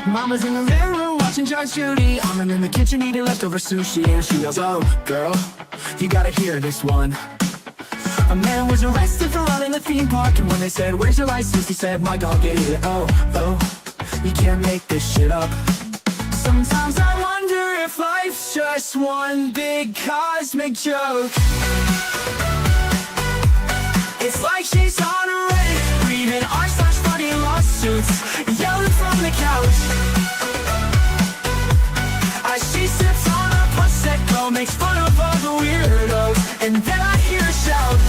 Mama's in the living room watching Judge Judy. I'm in the kitchen eating leftover sushi. And she yells, oh, girl, you gotta hear this one. A man was arrested for running the theme park. And when they said, where's your license? He said, my dog ate it. Oh, you can't make this shit up. Sometimes I wonder if life's just one big cosmic joke. It's like she's on a Reddit, reading r/funny lawsuits, yelling from the couch. As she sips on a Prosecco, makes fun of all the weirdos, and then I hear her shout.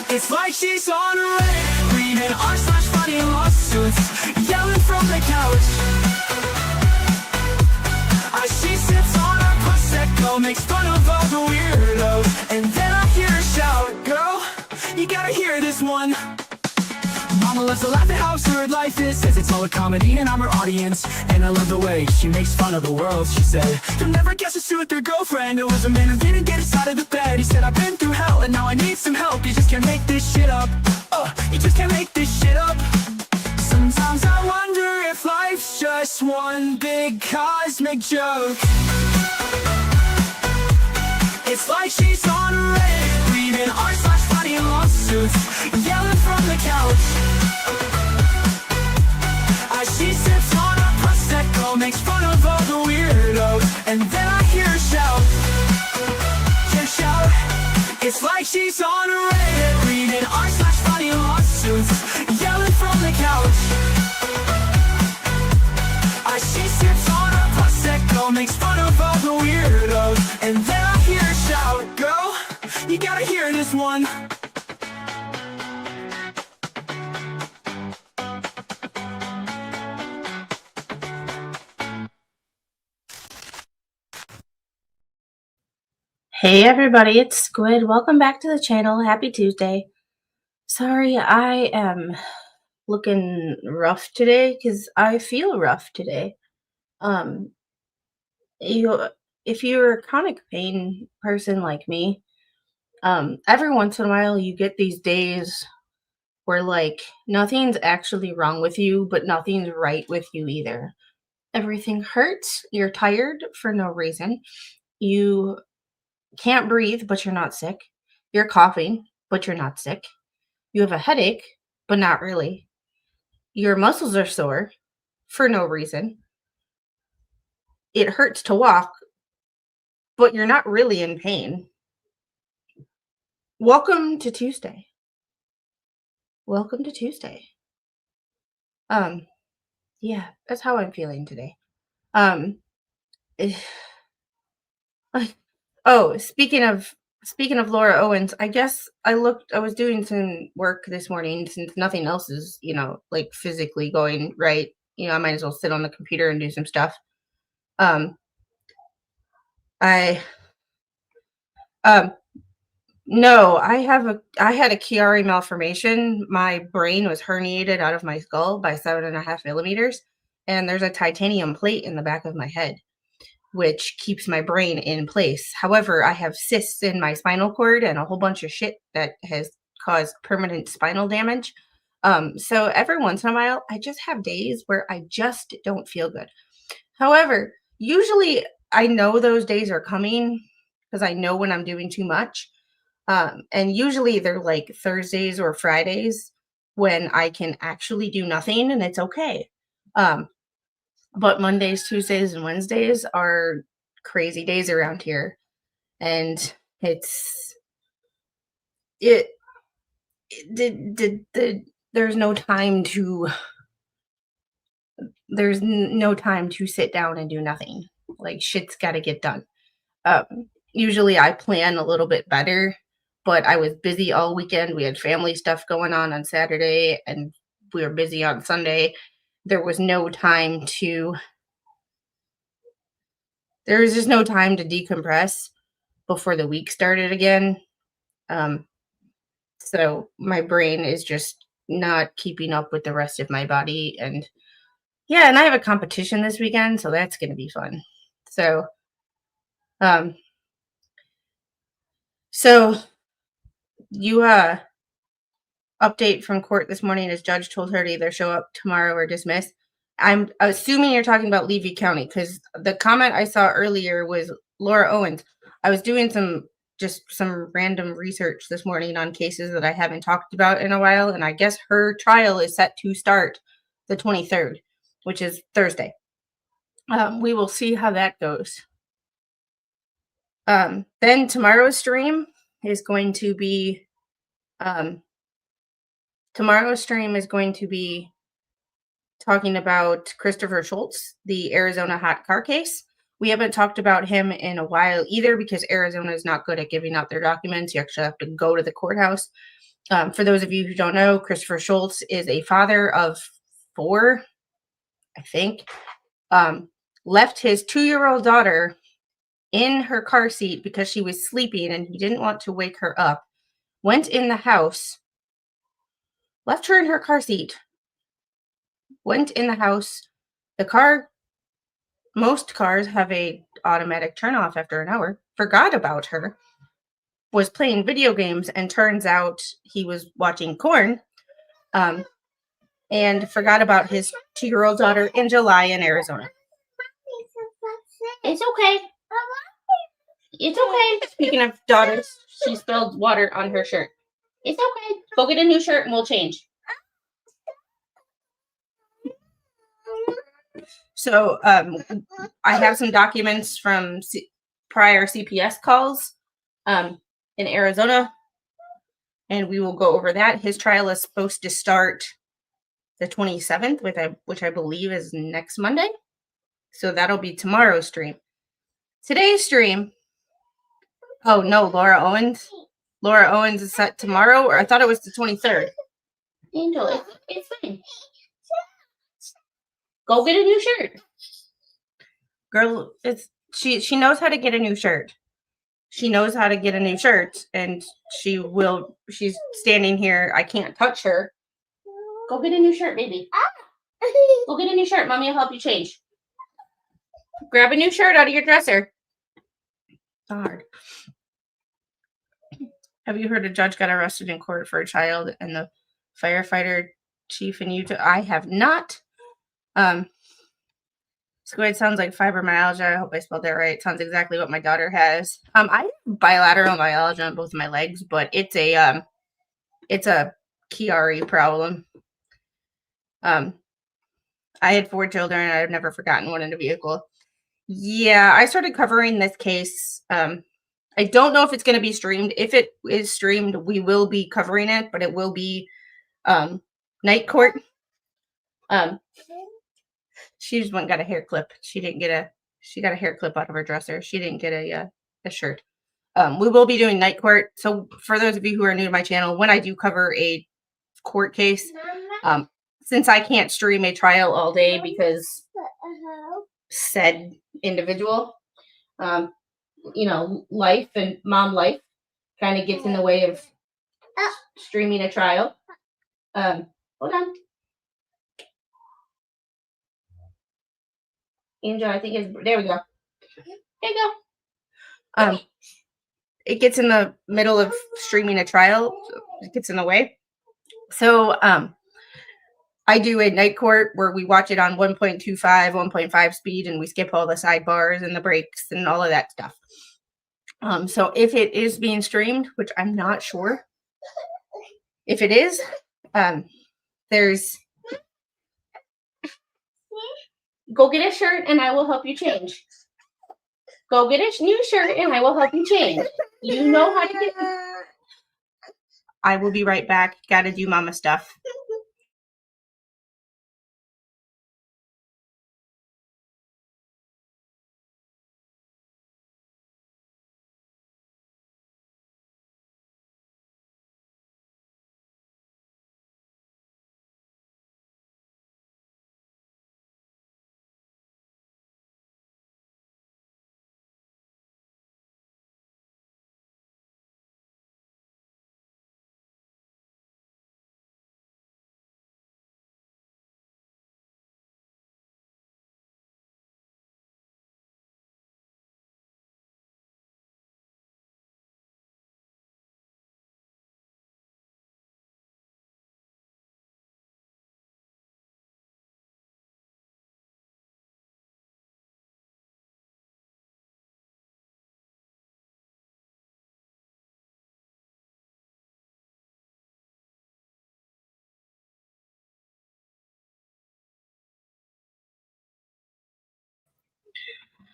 It's like she's on a Reddit, reading r/funny lawsuits, yelling from the couch. As she sips on her Prosecco, makes fun of all the weirdos, and then I hear her shout, girl, you gotta hear this one. Mama loves to laugh at how absurd life is, says it's all a comedy and I'm her audience. And I love the way she makes fun of the world. She said, you'll never guess who's with their girlfriend. It was a man who didn't get his side of the bed. He said, I've been through hell and now I need some help. You just can't make this shit up. You just can't make this shit up. Sometimes I wonder if life's just one big cosmic joke. It's like she's on a Reddit, reading r/funny lawsuits, yelling from the couch. As she sips on a Prosecco, makes fun of all the weirdos, and then I hear her shout. It's like she's on a Reddit, reading r/funny lawsuits, yelling from the couch. As she sips on a Prosecco, makes fun of all the weirdos, and then I hear her shout, girl, you gotta hear this one. Hey everybody, it's Squid. Welcome back to the channel. Happy Tuesday. Sorry, I am looking rough today because I feel rough today. If you're a chronic pain person like me, every once in a while you get these days where like nothing's actually wrong with you, but nothing's right with you either. Everything hurts. You're tired for no reason. You can't breathe, but you're not sick. You're coughing, but you're not sick. You have a headache, but not really. Your muscles are sore for no reason. It hurts to walk, but you're not really in pain. Welcome to Tuesday. Welcome to Tuesday. Yeah, that's how I'm feeling today. Oh, speaking of Laura Owens, I guess I was doing some work this morning since nothing else is, like physically going right. I might as well sit on the computer and do some stuff. No, I had a Chiari malformation. My brain was herniated out of my skull by 7.5 millimeters, and there's a titanium plate in the back of my head, which keeps my brain in place. However, I have cysts in my spinal cord and a whole bunch of shit that has caused permanent spinal damage. So every once in a while, I just have days where I just don't feel good. However, usually I know those days are coming because I know when I'm doing too much. And usually they're like Thursdays or Fridays when I can actually do nothing and it's okay. But Mondays, Tuesdays, and Wednesdays are crazy days around here. And there's no time to sit down and do nothing. Like shit's got to get done. Usually I plan a little bit better, but I was busy all weekend. We had family stuff going on Saturday and we were busy on Sunday. There was just no time to decompress before the week started again. So my brain is just not keeping up with the rest of my body. And yeah, and I have a competition this weekend, so that's going to be fun. So you update from court this morning is judge told her to either show up tomorrow or dismiss. I'm assuming you're talking about Levy County because the comment I saw earlier was Laura Owens. I was doing some random research this morning on cases that I haven't talked about in a while, and I guess her trial is set to start the 23rd, which is Thursday. We will see how that goes. Then tomorrow's stream is going to be talking about Christopher Schultz, the Arizona hot car case. We haven't talked about him in a while either because Arizona is not good at giving out their documents. You actually have to go to the courthouse. For those of you who don't know, Christopher Schultz is a father of 4, I think. Left his 2-year-old daughter in her car seat because she was sleeping and he didn't want to wake her up. Went in the house, left her in her car seat, went in the house. Most cars have a automatic turn off after an hour, forgot about her, was playing video games, and turns out he was watching Corn, and forgot about his 2-year-old daughter in July in Arizona. It's okay. It's okay. Speaking of daughters, she spilled water on her shirt. It's okay. Go get a new shirt and we'll change. So I have some documents from prior CPS calls in Arizona, and we will go over that. His trial is supposed to start the 27th, which I believe is next Monday. So that'll be tomorrow's stream. Today's stream, oh no, Laura Owens. Laura Owens is set tomorrow, or I thought it was the 23rd. Angel, it's fine. Go get a new shirt. Girl, she knows how to get a new shirt. She knows how to get a new shirt, and she's standing here. I can't touch her. Go get a new shirt, baby. Go get a new shirt. Mommy will help you change. Grab a new shirt out of your dresser. God. Have you heard a judge got arrested in court for a child and the firefighter chief in Utah? I have not. Squid sounds like fibromyalgia. I hope I spelled that right. Sounds exactly what my daughter has. I have bilateral myalgia on both of my legs, but it's a Chiari problem. I had 4 children and I've never forgotten one in a vehicle. Yeah, I started covering this case. I don't know if it's going to be streamed. If it is streamed, we will be covering it, but it will be night court. She just went and got a hair clip. She got a hair clip out of her dresser. She didn't get a shirt. We will be doing night court. So for those of you who are new to my channel, when I do cover a court case, since I can't stream a trial all day because said individual, life and mom life kind of gets in the way of streaming a trial. Hold on. Angel, I think there we go. There you go. It gets in the middle of streaming a trial. It gets in the way. So I do a night court where we watch it on 1.25, 1.5 speed, and we skip all the sidebars and the breaks and all of that stuff. So if it is being streamed, which I'm not sure, if it is, there's go get a shirt and I will help you change. Go get a new shirt and I will help you change. You know how to get. I will be right back. Gotta do mama stuff.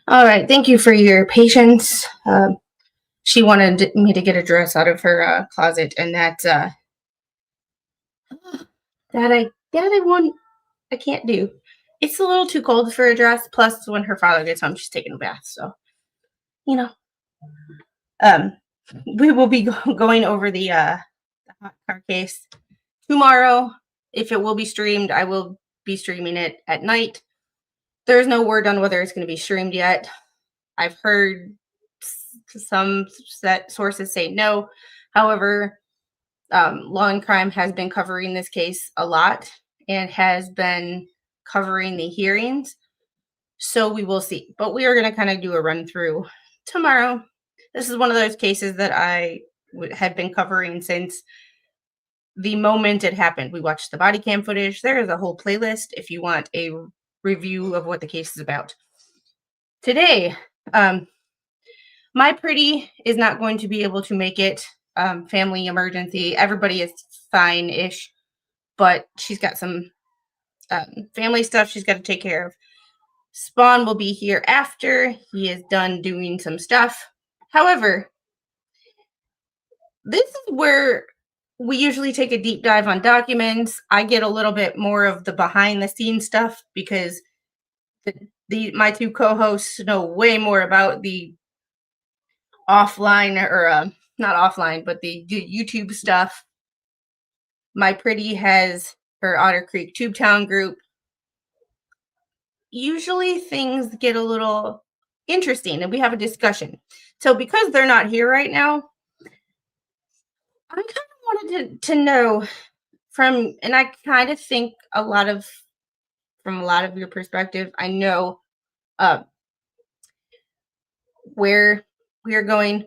All right. Thank you for your patience. She wanted me to get a dress out of her closet, and I can't do. It's a little too cold for a dress. Plus, when her father gets home, she's taking a bath. So you know, um, we will be going over the hot car case tomorrow. If it will be streamed, I will be streaming it at night. There's no word on whether it's going to be streamed yet. I've heard some set sources say no. However, Law and Crime has been covering this case a lot and has been covering the hearings. So we will see. But we are going to kind of do a run through tomorrow. This is one of those cases that I had been covering since the moment it happened. We watched the body cam footage. There is a whole playlist if you want a review of what the case is about. Today, my pretty is not going to be able to make it. Family emergency. Everybody is fine-ish, but she's got some family stuff she's got to take care of. Spawn will be here after he is done doing some stuff. However, this is where we usually take a deep dive on documents. I get a little bit more of the behind the scenes stuff because my two co-hosts know way more about the offline or not offline, but the YouTube stuff. My pretty has her Otter Creek Tube Town group. Usually things get a little interesting and we have a discussion. So because they're not here right now, I kind of wanted to know and I kind of think from a lot of your perspective, I know where we are going,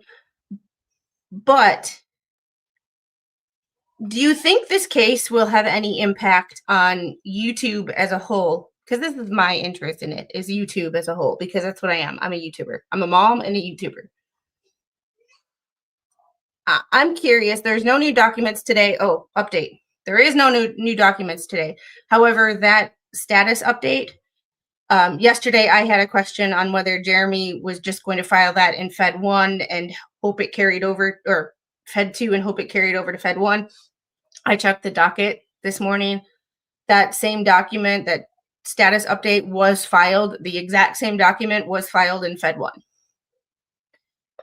but do you think this case will have any impact on YouTube as a whole? Because this is my interest in it, is YouTube as a whole, because that's what I am. I'm a YouTuber. I'm a mom and a YouTuber. I'm curious. There's no new documents today. Oh, update. There is no new documents today. However, that status update, yesterday I had a question on whether Jeremy was just going to file that in Fed 1 and hope it carried over, or Fed 2 and hope it carried over to Fed 1. I checked the docket this morning. That same document, that status update was filed. The exact same document was filed in Fed 1.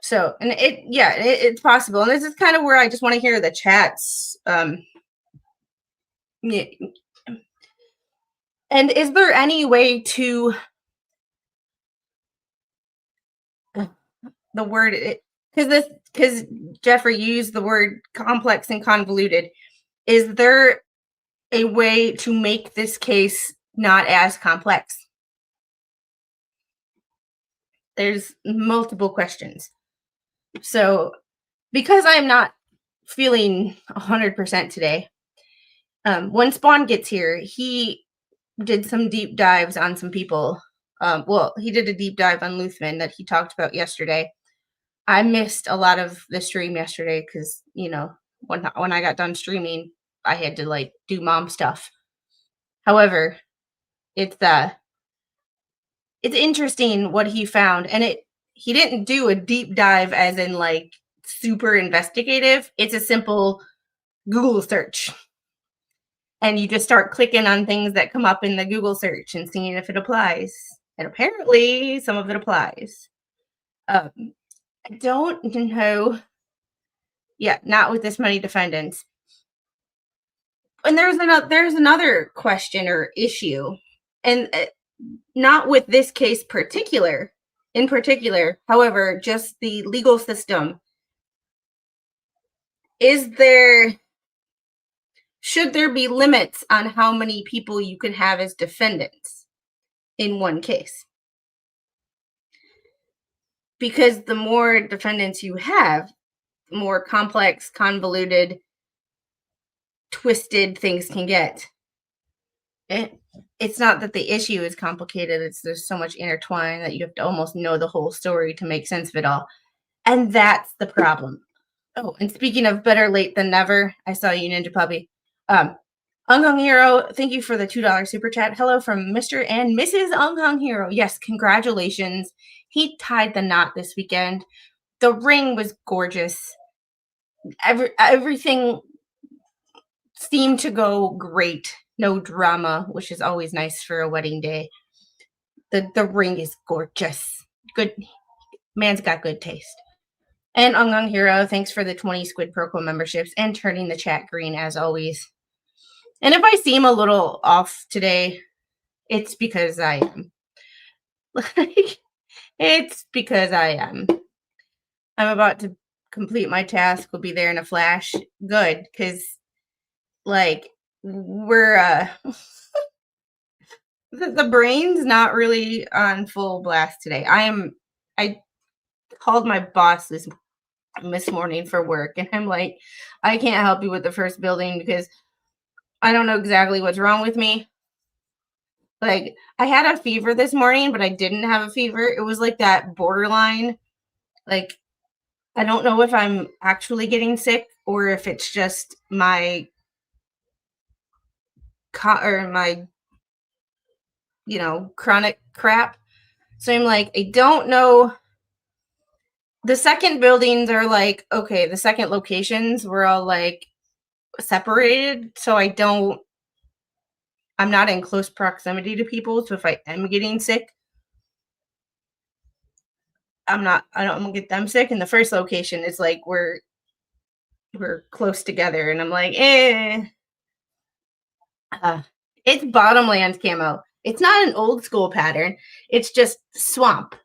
So, and it's possible. And this is kind of where I just want to hear the chats. Yeah. And is there any way to the word, because Jeffrey used the word complex and convoluted. Is there a way to make this case not as complex? There's multiple questions. So, because I'm not feeling 100% today, when Spawn gets here, he did some deep dives on some people. He did a deep dive on Luthman that he talked about yesterday. I missed a lot of the stream yesterday because, when I got done streaming, I had to do mom stuff. However, it's interesting what he found, and he didn't do a deep dive as in super investigative. It's a simple Google search. And you just start clicking on things that come up in the Google search and seeing if it applies. And apparently some of it applies. I don't know. Yeah, not with this many defendants. And there's another question or issue, and not with this case in particular, however, just the legal system. Should there be limits on how many people you can have as defendants in one case? Because the more defendants you have, the more complex, convoluted, twisted things can get. It's not that the issue is complicated. There's so much intertwined that you have to almost know the whole story to make sense of it all. And that's the problem. Oh, and speaking of better late than never, I saw you, Ninja Puppy. Hong Hero, thank you for the $2 super chat. Hello from Mr. and Mrs. Hong Hero. Yes, congratulations. he tied the knot this weekend. The ring was gorgeous. Everything seemed to go great. No drama, which is always nice for a wedding day. The ring is gorgeous. Good. Man's got good taste. And Ungung Hero, thanks for the 20 Squid Pro memberships and turning the chat green as always. And if I seem a little off today, it's because I am. It's because I am. I'm about to complete my task. We'll be there in a flash. Good, because like we're the brain's not really on full blast today. I called my boss this morning for work, and I'm like, I can't help you with the first building because I don't know exactly what's wrong with me. Like, I had a fever this morning, but I didn't have a fever. It was like that borderline. Like, I don't know if I'm actually getting sick or if it's just my chronic crap. So I'm like, I don't know. The second buildings are like, okay, the second locations were all like separated. So I'm not in close proximity to people. So if I am getting sick, I don't get them sick. And the first location is like, we're close together. And I'm like, it's bottomlands camo. It's not an old school pattern. It's just swamp.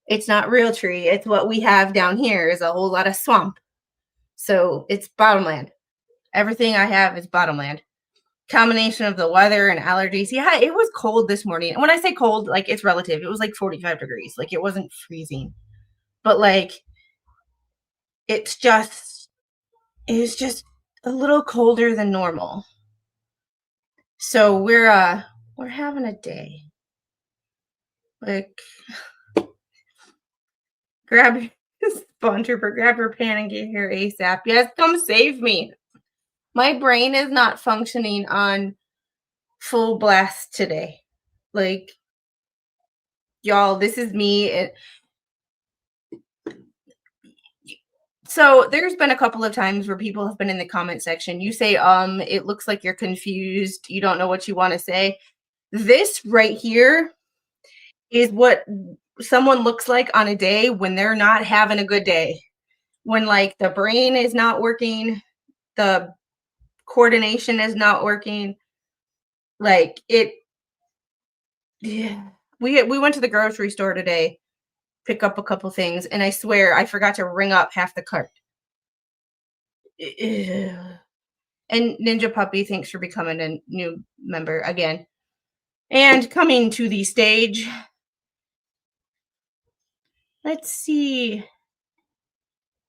It's not real tree. It's what we have down here is a whole lot of swamp. So it's bottomland. Everything I have is bottomland. Combination of the weather and allergies. Yeah, it was cold this morning. And when I say cold, like it's relative. It was like 45 degrees. Like it wasn't freezing. But like it was just a little colder than normal. So we're having a day. Like grab Spawn Trooper, grab your pan and get here ASAP. Yes, come save me. My brain is not functioning on full blast today. Like, y'all, this is me. So there's been a couple of times where people have been in the comment section. You say, it looks like you're confused. You don't know what you want to say. This right here is what someone looks like on a day when they're not having a good day. When like the brain is not working, the coordination is not working. Like it, yeah. We went to the grocery store today, pick up a couple things, and I swear I forgot to ring up half the cart. And Ninja Puppy, thanks for becoming a new member again. And coming to the stage. Let's see.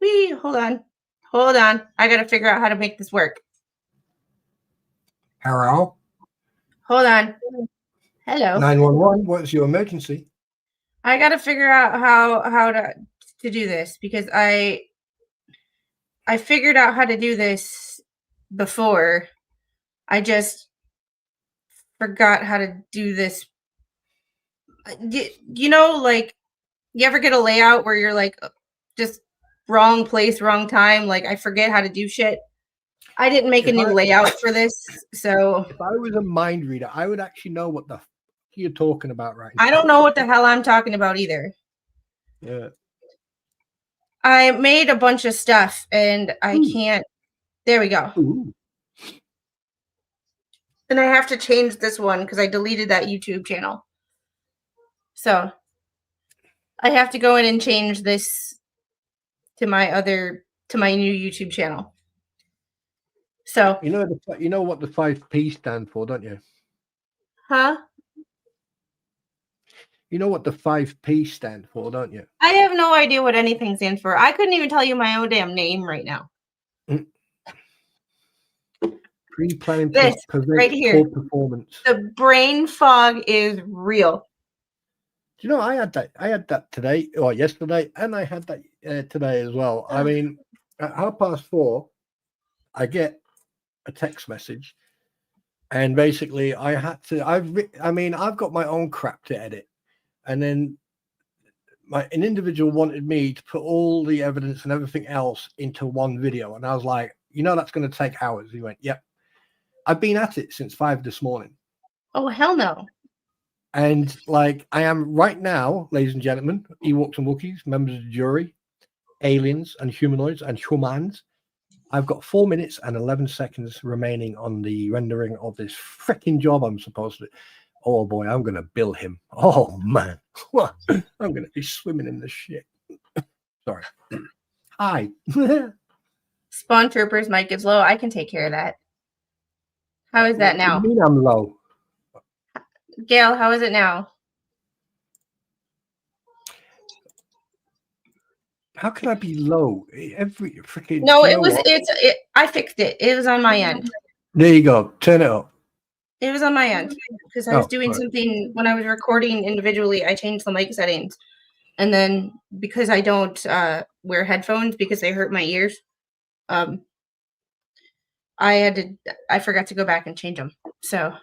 Hold on. I gotta figure out how to make this work. Hello? Hold on. Hello. 911, what's your emergency? I gotta figure out how to do this because I figured out how to do this before. I just forgot how to do this. You know, like, you ever get a layout where you're like, just wrong place, wrong time? Like, I forget how to do shit. I didn't make a new layout for this, so... If I was a mind reader, I would actually know what the f you're talking about right now. I don't know what the hell I'm talking about either. Yeah. I made a bunch of stuff, and I can't... There we go. Ooh. And I have to change this one because I deleted that YouTube channel. So I have to go in and change this to my new YouTube channel. So you know what the 5P stand for, don't you? Huh? You know what the 5P stand for, don't you? I have no idea what anything stands for. I couldn't even tell you my own damn name right now. Pre-planning this right here. poor performance. The brain fog is real. Do you know I had that today or yesterday, and I had that today as well. I mean, at 4:30, I get a text message, and basically I had to. I've got my own crap to edit, and then an individual wanted me to put all the evidence and everything else into one video. And I was like, that's going to take hours. He went, yep. I've been at it since 5 this morning. Oh, hell no. And like, I am right now, ladies and gentlemen, Ewoks and Wookiees, members of the jury, aliens and humanoids and humans. I've got 4 minutes and 11 seconds remaining on the rendering of this freaking job I'm supposed to. Oh boy, I'm going to bill him. Oh man, I'm going to be swimming in this shit. Sorry. Hi. Spawn Troopers mic is low. I can take care of that. How is that now? What do you mean I'm low? Gail, how is it now? How can I be low? Every freaking. No, I fixed it. It was on my end. There you go. Turn it up. It was on my end because I was doing something when I was recording individually. I changed the mic settings, and then because I don't wear headphones because they hurt my ears, I forgot to go back and change them. So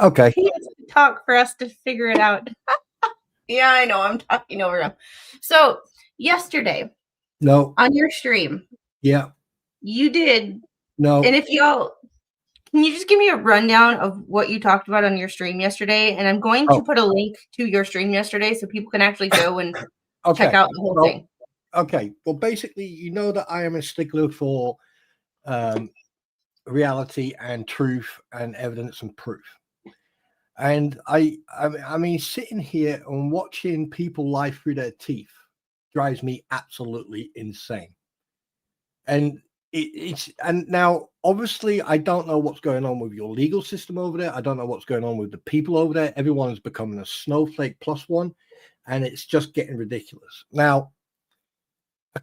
okay, he has to talk for us to figure it out. Yeah, I know. I'm talking over him. So yesterday, on your stream, you did and if y'all. Can you just give me a rundown of what you talked about on your stream yesterday? And I'm going to put a link to your stream yesterday so people can actually go and check out the whole thing. Okay. Well, basically, you know that I am a stickler for reality and truth and evidence and proof. And I mean, sitting here and watching people lie through their teeth drives me absolutely insane. And and now obviously I don't know what's going on with your legal system over there. I don't know what's going on with the people over there. Everyone's becoming a snowflake plus one, and it's just getting ridiculous. Now, I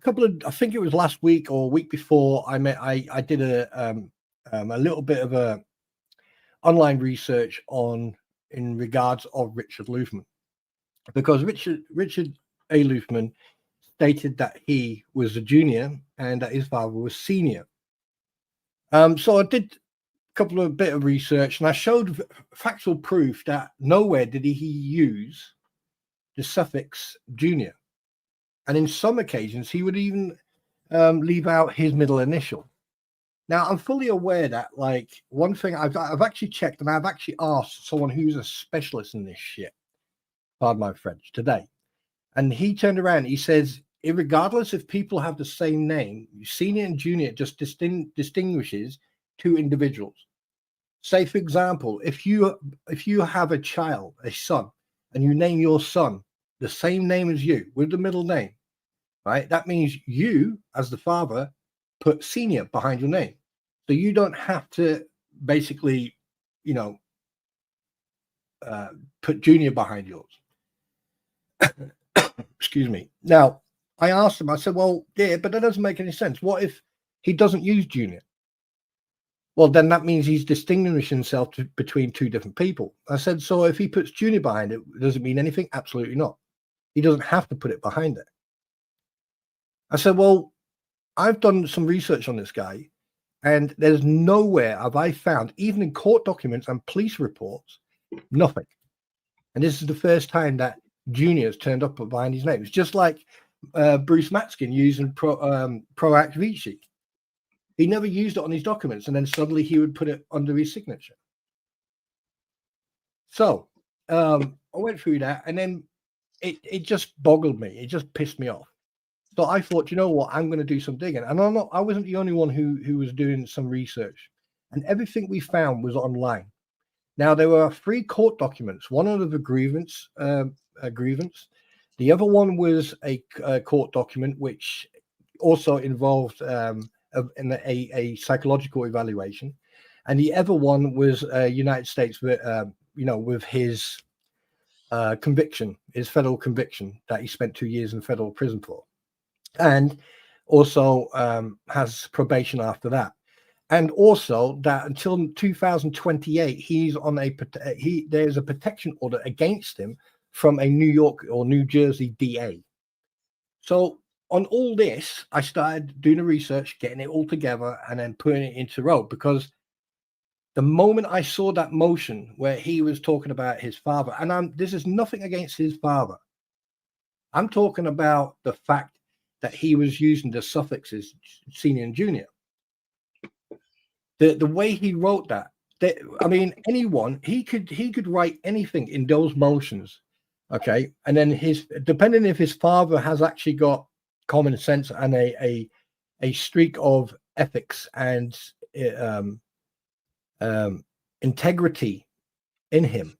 think it was last week or week before, I did a little bit of a online research in regards of Richard Luthman, because Richard A. Luthman stated that he was a junior and that his father was senior. So I did a bit of research, and I showed factual proof that nowhere did he use the suffix junior. And in some occasions, he would even leave out his middle initial. Now, I'm fully aware that, like, one thing I've actually checked, and I've actually asked someone who's a specialist in this shit, pardon my French, today. And he turned around, he says, regardless if people have the same name, senior and junior just distinguishes two individuals. Say, for example, if you have a child, a son, and you name your son the same name as you with the middle name, right? That means you, as the father, put senior behind your name. So you don't have to basically, put junior behind yours. Excuse me. Now, I asked him, I said, well, yeah, but that doesn't make any sense. What if he doesn't use junior? Well, then that means he's distinguishing himself between two different people. I said, so if he puts junior behind it, does it mean anything? Absolutely not. He doesn't have to put it behind it. I said, well, I've done some research on this guy, and there's nowhere have I found, even in court documents and police reports, nothing. And this is the first time that junior's turned up behind his name. It's just like Bruce Matskin using Proact Vici. He never used it on his documents, and then suddenly he would put it under his signature. So I went through that, and then it just boggled me. It just pissed me off. So I thought, you know what, I'm going to do some digging. And I wasn't the only one who was doing some research. And everything we found was online. Now, there were 3 court documents. One of the grievance. The other one was a court document which also involved a psychological evaluation, and the other one was United States, with his conviction, his federal conviction that he spent 2 years in federal prison for, and also has probation after that. And also that until 2028, he's on there's a protection order against him from a New York or New Jersey DA. So on all this, I started doing the research, getting it all together, and then putting it into row, because the moment I saw that motion where he was talking about his father, and this is nothing against his father, I'm talking about the fact that he was using the suffixes senior and junior. The way he wrote that, I mean, anyone, he could write anything in those motions, okay? And then depending if his father has actually got common sense and a streak of ethics and integrity in him,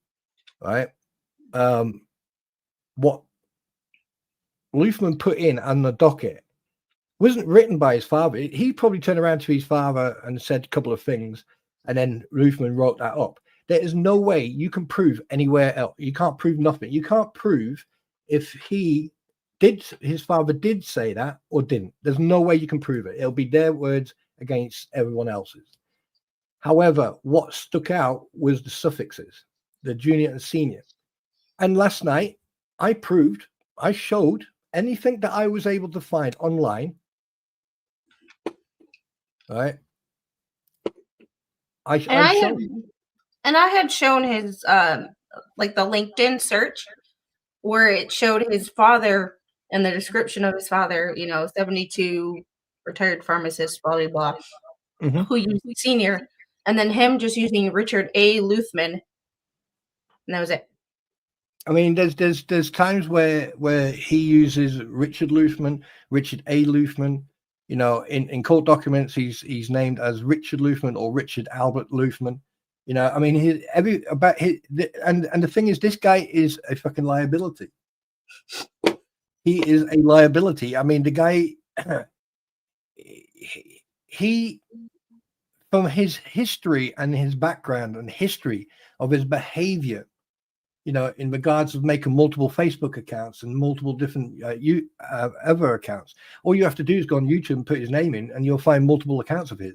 right? What Luthman put in on the docket wasn't written by his father. He probably turned around to his father and said a couple of things, and then Luthman wrote that up. There is no way you can prove anywhere else. You can't prove nothing. You can't prove if his father did say that or didn't. There's no way you can prove it. It'll be their words against everyone else's. However, what stuck out was the suffixes, the junior and senior. And last night, I showed anything that I was able to find online. Right. I had shown his like the LinkedIn search where it showed his father and the description of his father, 72 retired pharmacist, blah blah blah, who used senior, and then him just using Richard A. Luthman, and that was it. I mean, there's times where he uses Richard Luthman, Richard A. Luthman. In court documents, he's named as Richard Luthman or Richard Albert Luthman. I mean, and the thing is, this guy is a fucking liability. He is a liability. I mean, the guy, he from his history and his background and history of his behavior, in regards of making multiple Facebook accounts and multiple different other accounts. All you have to do is go on YouTube and put his name in, and you'll find multiple accounts of his.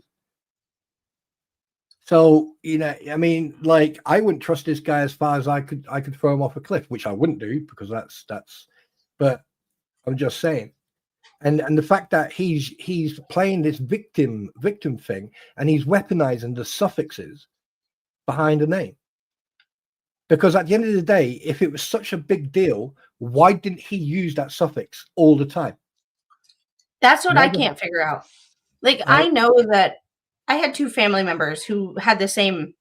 So, I mean, like, I wouldn't trust this guy as far as I could throw him off a cliff, which I wouldn't do because that's. But I'm just saying, and the fact that he's playing this victim thing, and he's weaponizing the suffixes behind a name. Because at the end of the day, if it was such a big deal, why didn't he use that suffix all the time? That's what I can't figure out. Like, right? I know that I had 2 family members who had the same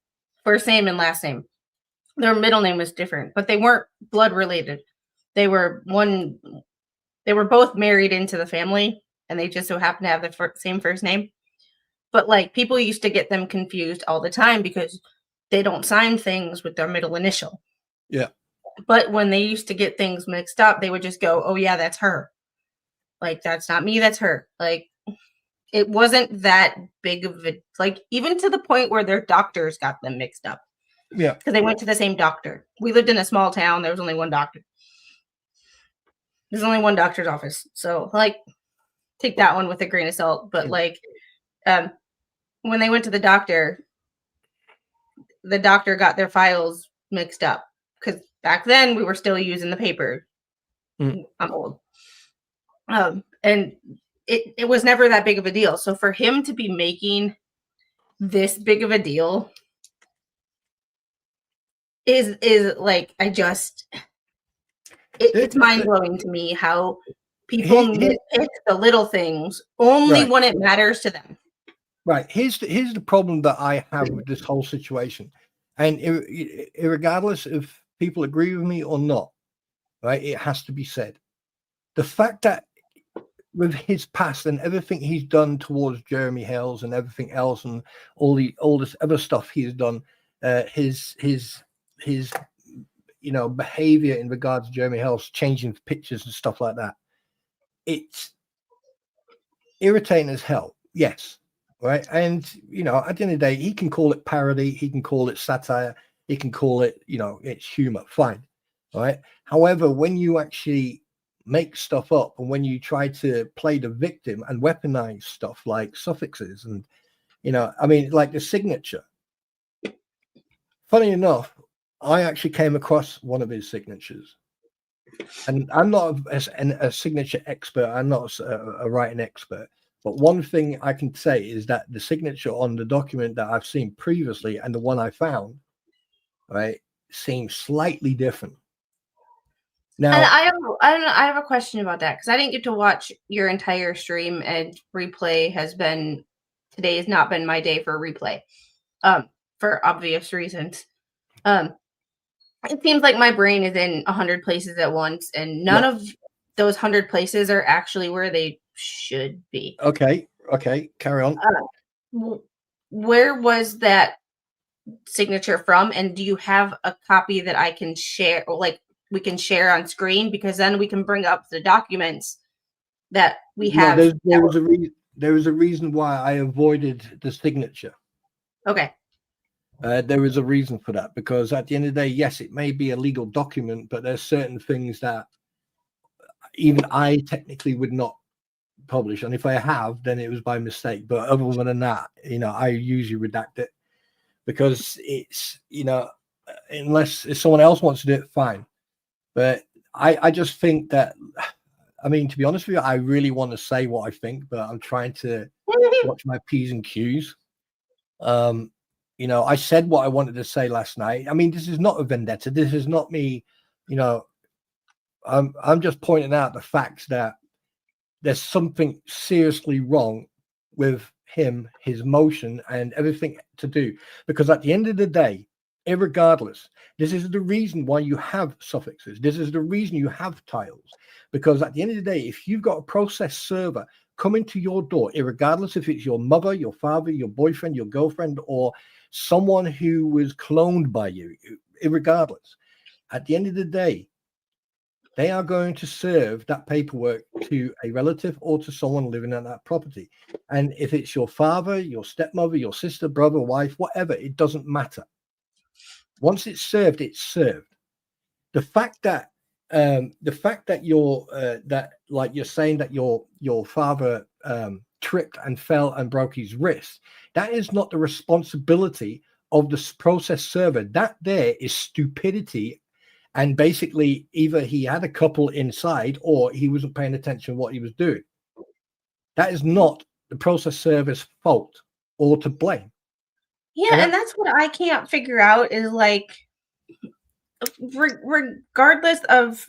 first name and last name. Their middle name was different, but they weren't blood related. They were both married into the family, and they just so happened to have the same first name. But like, people used to get them confused all the time because they don't sign things with their middle initial. Yeah. But when they used to get things mixed up, they would just go, "Oh yeah, that's her." Like, that's not me, that's her. Like, it wasn't that big of a, like, even to the point where their doctors got them mixed up. Yeah. Because they went to the same doctor. We lived in a small town. There was only one doctor. There's only one doctor's office. So, like, take that one with a grain of salt. But, like, when they went to the doctor got their files mixed up. Because back then, we were still using the paper. I'm old. And it was never that big of a deal. So for him to be making this big of a deal is like, it's mind-blowing to me how people nitpick the little things only when it matters to them. Right. Here's the problem that I have with this whole situation. And regardless if people agree with me or not, right, it has to be said. The fact that with his past and everything he's done towards Jeremy Hales and everything else and all this other stuff he's done, his behavior in regards to Jeremy Hales, changing pictures and stuff like that, it's irritating as hell. Yes. Right. And, at the end of the day, he can call it parody. He can call it satire. He can call it, it's humor. Fine. All right. However, when you actually make stuff up and when you try to play the victim and weaponize stuff like suffixes and, like the signature. Funny enough, I actually came across one of his signatures. And I'm not a signature expert. I'm not a writing expert. But one thing I can say is that the signature on the document that I've seen previously and the one I found, right, seems slightly different. And Now, I have a question about that because I didn't get to watch your entire stream, and today has not been my day for replay, for obvious reasons. Um, it seems like my brain is in 100 places at once, and none yeah, of those 100 places are actually where they should be. okay, carry on. W- Where was that signature from? And do you have a copy that I can share, or like we can share on screen? Because then we can bring up the documents that we No, have. there was a reason why I avoided the signature. Okay. There is a reason for that, because at the end of the day, yes, it may be a legal document, but there's certain things that even I technically would not publish. And if I have, then it was by mistake. But other than that, I usually redact it because it's, unless if someone else wants to do it, fine. But I just think that, I mean, to be honest with you, I really want to say what I think, but I'm trying to watch my P's and Q's. I said what I wanted to say last night. I mean, this is not a vendetta. This is not me, I'm just pointing out the fact that there's something seriously wrong with him, his motion, and everything to do. Because at the end of the day, irregardless, this is the reason why you have suffixes. This is the reason you have titles. Because at the end of the day, if you've got a process server coming to your door, irregardless if it's your mother, your father, your boyfriend, your girlfriend, or someone who was cloned by you, irregardless, at the end of the day, they are going to serve that paperwork to a relative or to someone living on that property. And if it's your father, your stepmother, your sister, brother, wife, whatever, it doesn't matter. Once it's served, it's served. The fact that you're like you're saying that your father tripped and fell and broke his wrist, that is not the responsibility of the process server. That there is stupidity. And basically, either he had a couple inside or he wasn't paying attention to what he was doing. That is not the process server's fault or to blame. Yeah, and that's what I can't figure out is like, regardless of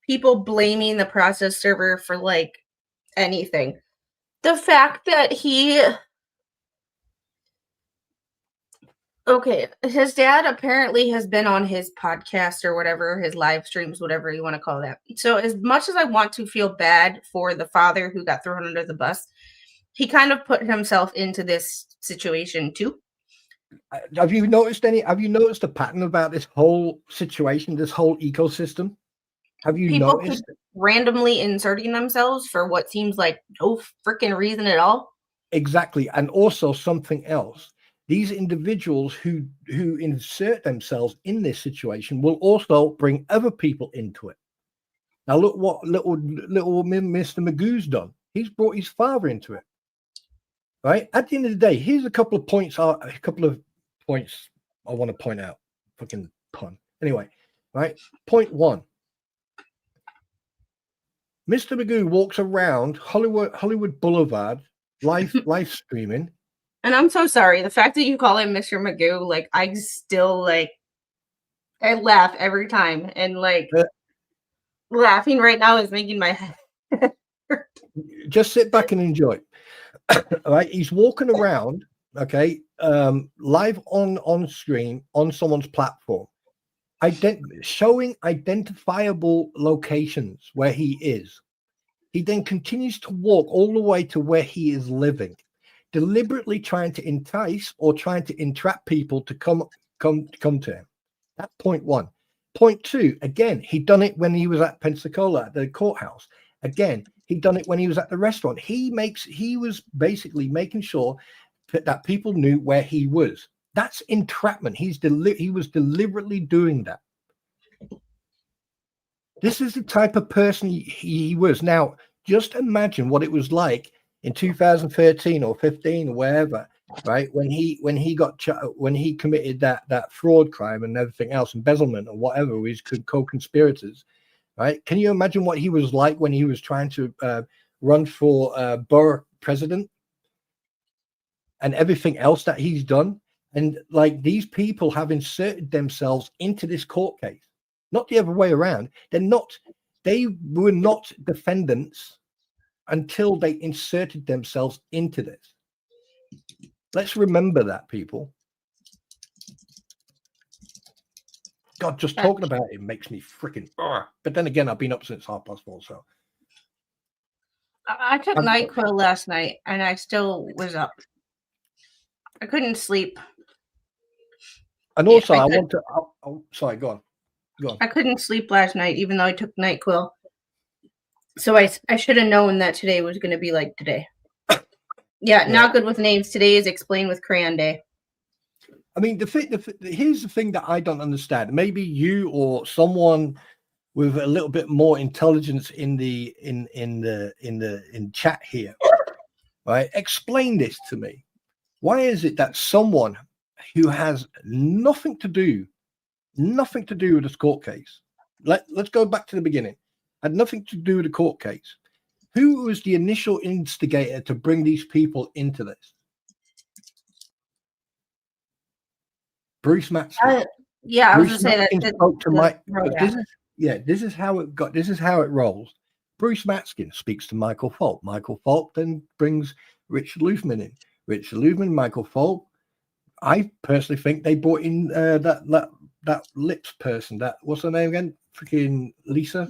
people blaming the process server for like anything, the fact that his dad apparently has been on his podcast or whatever, his live streams, whatever you want to call that. So as much as I want to feel bad for the father who got thrown under the bus, he kind of put himself into this situation too. Have you noticed a pattern about this whole situation, this whole ecosystem? Have you People noticed keep randomly inserting themselves for what seems like no freaking reason at all? Exactly. And also something else. These individuals who insert themselves in this situation will also bring other people into it. Now look what little Mr. Magoo's done. He's brought his father into it. Right? At the end of the day, here's a couple of points I want to point out. Fucking pun. Anyway, right? Point one. Mr. Magoo walks around Hollywood Boulevard live streaming. And I'm so sorry. The fact that you call him Mr. Magoo, like I still like I laugh every time, and like laughing right now is making my head hurt. Just sit back and enjoy. All right, he's walking around, okay, live on screen on someone's platform, showing identifiable locations where he is. He then continues to walk all the way to where he is living, deliberately trying to entice or trying to entrap people to come to him. That's point one. Point two, again, he'd done it when he was at Pensacola at the courthouse. Again, he'd done it when he was at the restaurant. He was basically making sure that people knew where he was. That's entrapment. He was deliberately doing that. This is the type of person he was. Now, just imagine what it was like in 2013 or 15 or wherever, right? When he committed that fraud crime and everything else, embezzlement or whatever, with his co-conspirators, right? Can you imagine what he was like when he was trying to run for borough president and everything else that he's done? And like these people have inserted themselves into this court case. not the other way around. They were not defendants until they inserted themselves into this. Let's remember that, people. God, just talking about it makes me freaking. But then again, I've been up since 4:30, so. I took NyQuil last night, and I still was up. I couldn't sleep. And also, sorry, go on. I couldn't sleep last night, even though I took NyQuil. So I should have known that today was going to be like today. Yeah, not good with names. Today is Explain with Crayon Day. I mean, here's the thing that I don't understand. Maybe you or someone with a little bit more intelligence in chat here, right? Explain this to me. Why is it that someone who has nothing to do with this court case? Let's go back to the beginning. Had nothing to do with the court case. Who was the initial instigator to bring these people into this? Bruce Matsky. Yeah, I was going to say that. Spoke to Mike. This is how it got. This is how it rolls. Bruce Matskin speaks to Michael Falk. Michael Falk then brings Richard Luthman in. Richard Luthman, Michael Falk. I personally think they brought in that lips person. That what's her name again? Freaking Lisa.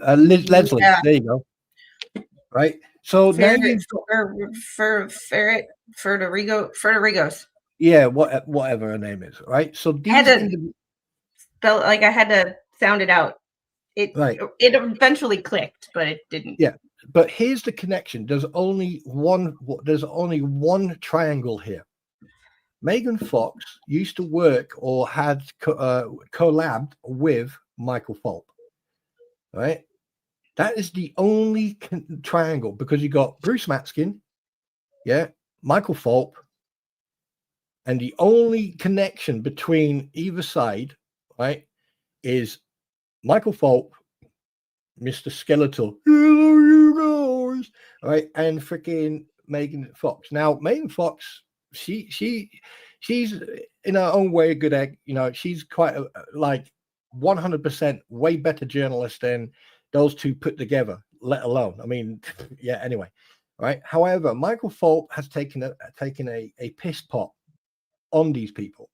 Leslie. Yeah. There you go. Right. So Ferrigos. Yeah, whatever her name is. Right. So these I had to sound it out. It eventually clicked, but it didn't. Yeah. But here's the connection. There's only one triangle here. Megan Fox used to work or had collabed with Michael Falk. Right? That is the only triangle, because you got Bruce Matskin, Michael Falk, and the only connection between either side, right, is Michael Falk, Mr. Skeletal, hello you guys, right, and freaking Megan Fox. Now, Megan Fox, she's in her own way a good egg. You know, she's quite 100% way better journalist than those two put together, let alone. I mean, anyway, right. However, Michael Falk has taken a piss pot on these people,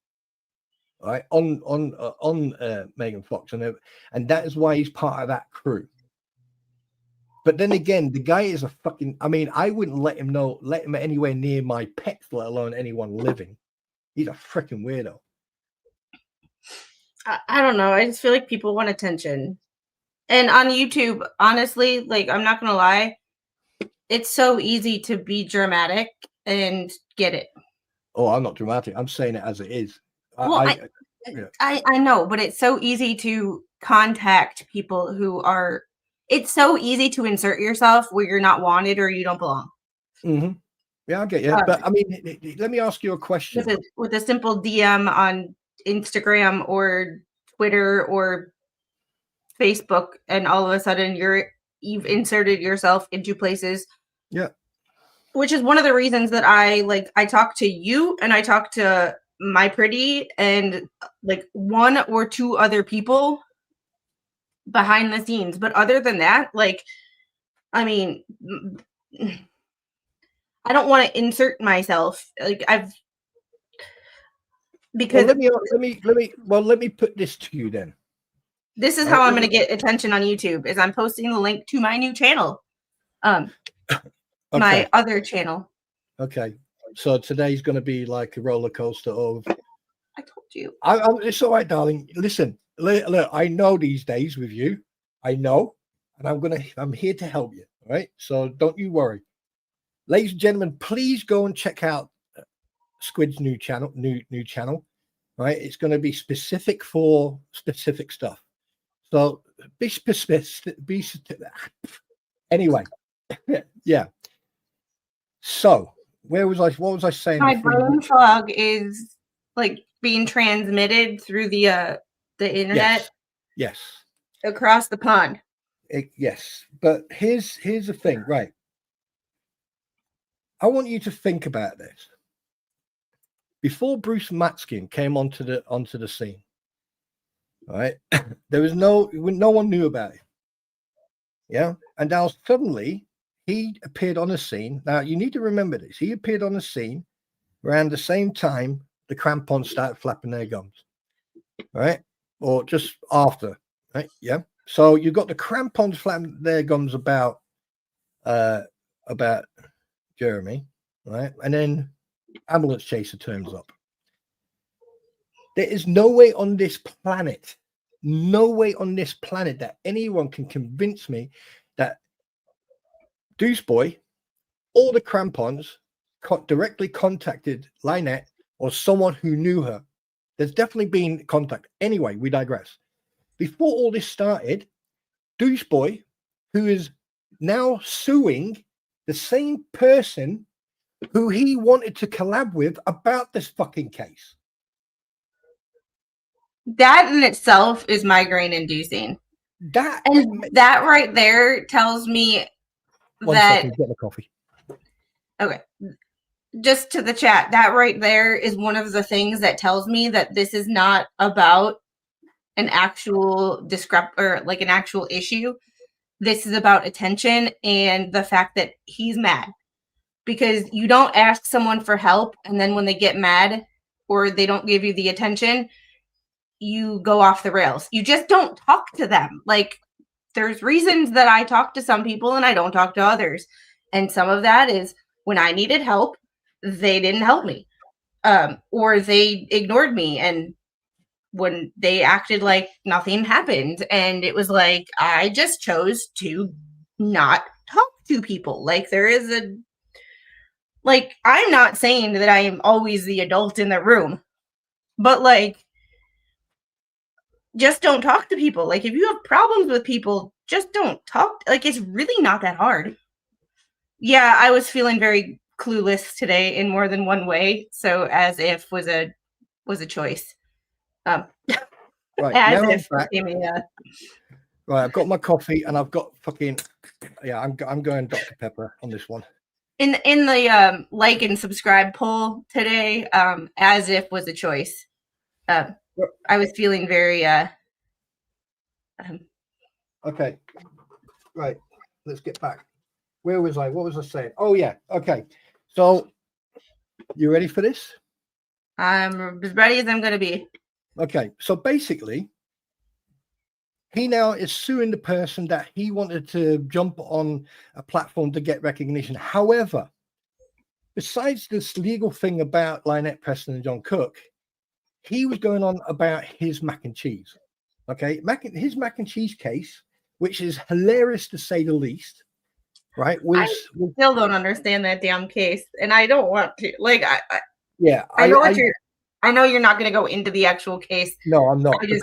right? On Megan Fox, and that is why he's part of that crew. But then again, the guy is a fucking. I mean, I wouldn't let him anywhere near my pets, let alone anyone living. He's a freaking weirdo. I don't know. I just feel like people want attention. And on YouTube, honestly, I'm not going to lie, it's so easy to be dramatic and get it. Oh, I'm not dramatic. I'm saying it as it is. I know, but it's so easy to contact people who are. It's so easy to insert yourself where you're not wanted or you don't belong. Mm-hmm. Yeah, I get you. But I mean, let me ask you a question. With a simple DM on Instagram or Twitter or Facebook, and all of a sudden you've inserted yourself into places. Yeah. Which is one of the reasons that I talk to you and I talk to My Pretty and one or two other people behind the scenes. But other than that, I mean, I don't want to insert myself. Because let me put this to you then. This is how I'm going to get attention on YouTube, is I'm posting the link to my new channel. My other channel. Okay. So today's going to be like a roller coaster of. I told you. It's all right, darling. Listen, look, I know these days with you. I know. And I'm here to help you. All right. So don't you worry. Ladies and gentlemen, please go and check out Squid's new channel. Right. It's going to be specific for specific stuff. So be specific. Anyway. Yeah. So what was I saying? My brain fog is being transmitted through the internet. Yes. Across the pond. Yes. But here's the thing, right? I want you to think about this. Before Bruce Matskin came onto the scene, right? There was no one knew about it. Yeah. And now suddenly he appeared on the scene. Now you need to remember this. He appeared on the scene around the same time the crampons started flapping their gums, right? Or just after, right? Yeah. So you got the crampons flapping their gums about Jeremy, right? And then ambulance chaser turns up. There is no way on this planet that anyone can convince me that Deuce Boy or the crampons directly contacted Lynette or someone who knew her. There's definitely been contact. Anyway, we digress. Before all this started, Deuce Boy, who is now suing the same person who he wanted to collab with about this fucking case. That in itself is migraine inducing. That right there tells me one that second, get the coffee. Okay. Just to the chat, that right there is one of the things that tells me that this is not about an actual an actual issue. This is about attention and the fact that he's mad. Because you don't ask someone for help and then when they get mad or they don't give you the attention, you go off the rails. You just don't talk to them. Like, there's reasons that I talk to some people and I don't talk to others. And some of that is when I needed help, they didn't help me. Or they ignored me. And when they acted like nothing happened. And it was like, I just chose to not talk to people. Like, I'm not saying that I am always the adult in the room, but like, just don't talk to people. Like, if you have problems with people, just don't talk. Like, it's really not that hard. Yeah, I was feeling very clueless today in more than one way. So as if was a choice. Right. As now if. Right, I've got my coffee and I've got fucking I'm going Dr. Pepper on this one. In the like and subscribe poll today, as if was a choice. I was feeling very okay. Right. Let's get back. Where was I? What was I saying? Oh yeah. Okay. So you ready for this? I'm as ready as I'm gonna be. Okay. So basically, he now is suing the person that he wanted to jump on a platform to get recognition. However, besides this legal thing about Lynette Preston and John Cook, he was going on about his mac and cheese. Okay. His mac and cheese case, which is hilarious to say the least, right? I still don't understand that damn case. And I don't want to. Like, I know you're not going to go into the actual case. No, I'm not. Do you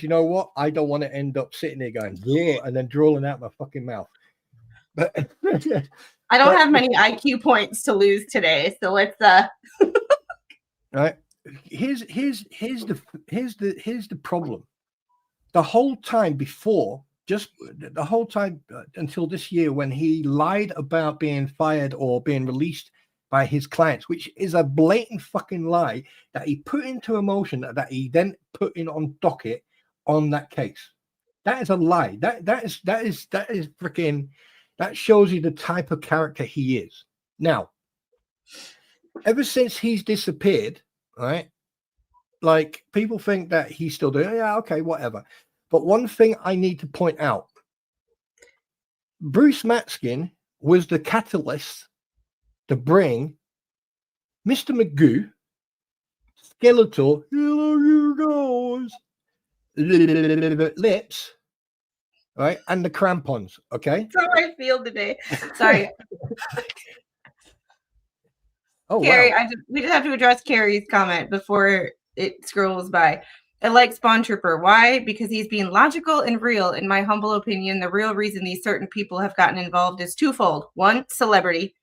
know what? I don't want to end up sitting there going, and then drooling out my fucking mouth. But I don't have many IQ points to lose today, so let's right. Here's the problem. The whole time until this year, when he lied about being fired or being released by his clients, which is a blatant fucking lie that he put into a motion that he then put in on docket on that case. That is a lie. That is freaking. That shows you the type of character he is. Now, ever since he's disappeared, right? Like, people think that he's still doing, yeah, okay, whatever. But one thing I need to point out, Bruce Matskin was the catalyst to bring Mr. Magoo, Skeletor, hello you guys, Lips, right, and the crampons, okay? That's how I feel today. Sorry. Oh, Carrie, wow. we just have to address Carrie's comment before it scrolls by. I like Spawn Trooper. Why? Because he's being logical and real. In my humble opinion, the real reason these certain people have gotten involved is twofold. One, celebrity.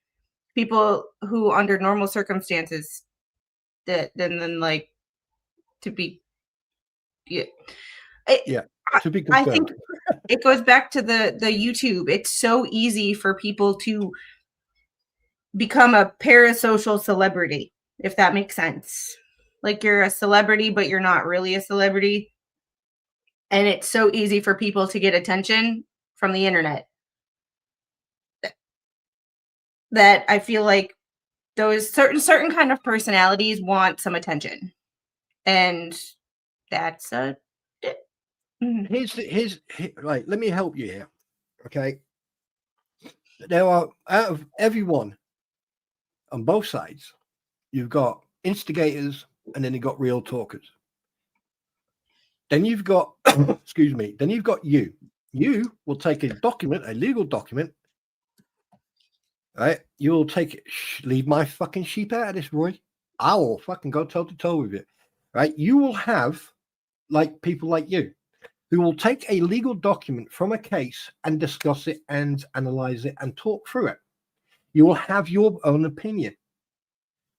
People who, under normal circumstances, to be to be I think it goes back to the YouTube. It's so easy for people to become a parasocial celebrity, if that makes sense. like you're a celebrity, but you're not really a celebrity. And it's so easy for people to get attention from the internet that I feel like those certain kind of personalities want some attention. And that's a mhm. Right, let me help you here. Okay. There are, out of everyone on both sides, you've got instigators and then you've got real talkers. Then you've got, excuse me, then you've got you. You will take a document, a legal document, right? You'll take it, leave my fucking sheep out of this, Roy. I will fucking go toe to toe with it, right? You will have like people like you who will take a legal document from a case and discuss it and analyze it and talk through it. You will have your own opinion.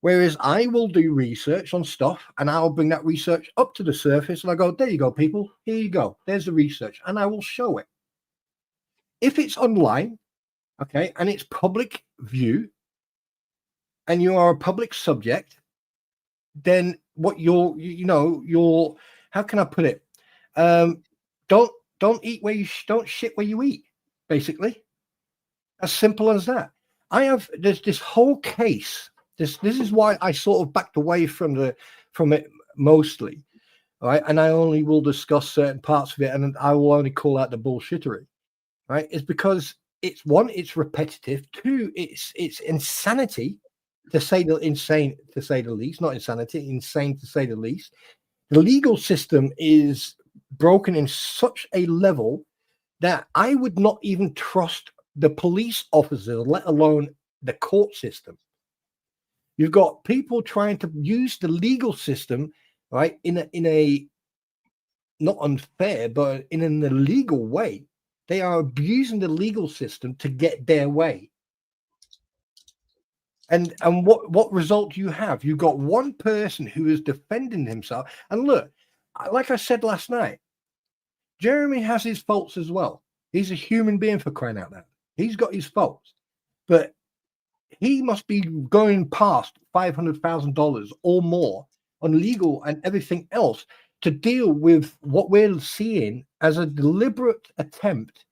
Whereas I will do research on stuff and I'll bring that research up to the surface and I go, there you go, people, here you go. There's the research and I will show it. If it's online, okay, and it's public view and you are a public subject, then what you're, how can I put it? Don't eat where you don't shit where you eat, basically. As simple as that. There's this whole case. This is why I sort of backed away from it mostly, right? And I only will discuss certain parts of it, and I will only call out the bullshittery, right? It's because it's one, it's repetitive. Two, it's insanity to say the insane to say the least. Not insanity, insane to say the least. The legal system is broken in such a level that I would not even trust the police officers, let alone the court system. You've got people trying to use the legal system, right, in a not unfair, but in an illegal way. They are abusing the legal system to get their way. And what result do you have? You've got one person who is defending himself. And look, like I said last night, Jeremy has his faults as well. He's a human being, for crying out loud. He's got his faults. But he must be going past $500,000 or more on legal and everything else to deal with what we're seeing as a deliberate attempt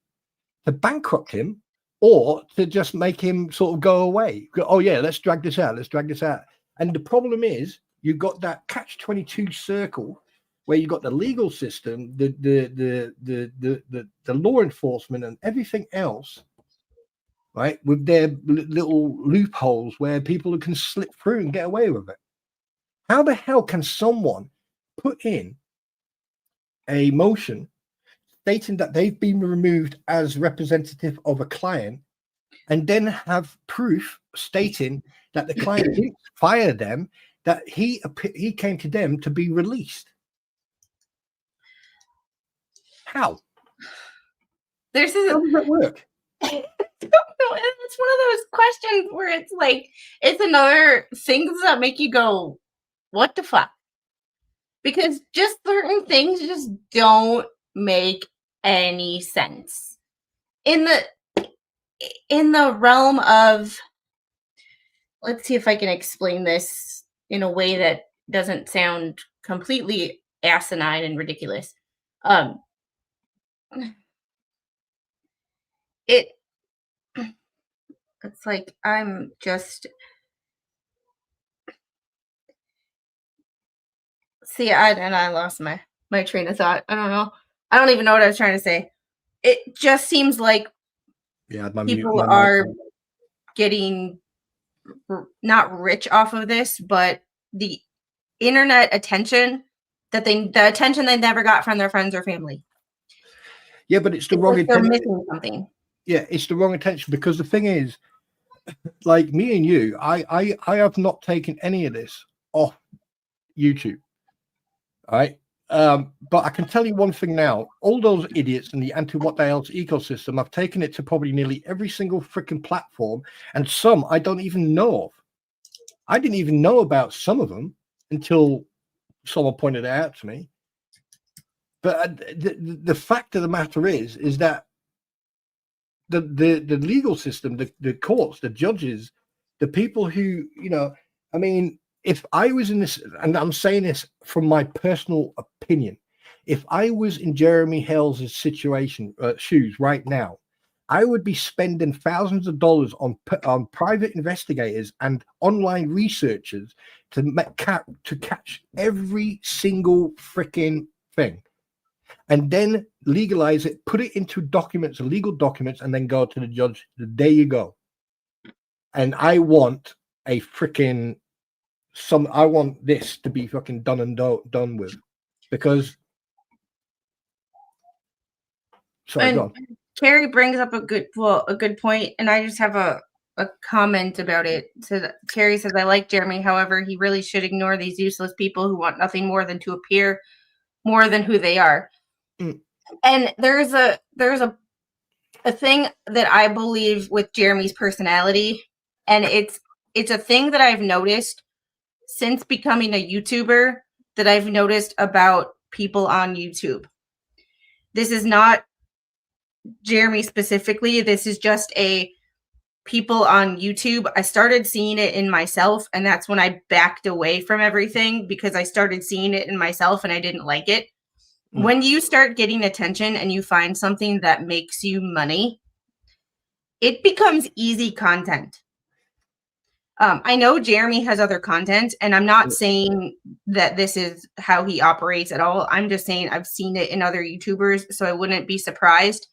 to bankrupt him or to just make him sort of go away. Go, oh, yeah, let's drag this out. Let's drag this out. And the problem is you've got that catch-22 circle where you've got the legal system, the law enforcement and everything else, right, with their little loopholes where people can slip through and get away with it. How the hell can someone put in a motion stating that they've been removed as representative of a client and then have proof stating that the client didn't fire them, that he came to them to be released? How? How does that work? It's one of those questions where it's like, it's another things that make you go, what the fuck? Because just certain things just don't make any sense. In the realm of, let's see if I can explain this in a way that doesn't sound completely asinine and ridiculous. It's like I'm just I lost my train of thought. I don't know. I don't even know what I was trying to say. It just seems like people are getting not rich off of this, but the internet attention the attention they never got from their friends or family. Yeah, but it's the wrong attention. They're attention. missing something. Yeah, it's the wrong attention because the thing is, like me and you, I have not taken any of this off YouTube. All right. But I can tell you one thing now, all those idiots in the anti-what the else ecosystem, I've taken it to probably nearly every single freaking platform, and some I don't even know of. I didn't even know about some of them until someone pointed it out to me. But the fact of the matter is that the legal system, the courts, the judges, the people who, I mean, if I was in this, and I'm saying this from my personal opinion, if I was in Jeremy Hales' situation, shoes right now, I would be spending thousands of dollars on private investigators and online researchers to catch every single freaking thing, and then legalize it, put it into documents, legal documents, and then go to the judge. There you go. And I want a freaking I want this to be fucking done and done with, because. Sorry, go on. Carrie brings up a good point, and I just have a comment about it. So Carrie says, I like Jeremy, however, he really should ignore these useless people who want nothing more than to appear more than who they are. And there's a thing that I believe with Jeremy's personality, and it's a thing that I've noticed since becoming a YouTuber, that I've noticed about people on YouTube. This is not Jeremy specifically. This is just a people on YouTube. I started seeing it in myself, and that's when I backed away from everything, because I started seeing it in myself and I didn't like it. When you start getting attention and you find something that makes you money, it becomes easy content. I know Jeremy has other content, and I'm not saying that this is how he operates at all. I'm just saying I've seen it in other YouTubers, so I wouldn't be surprised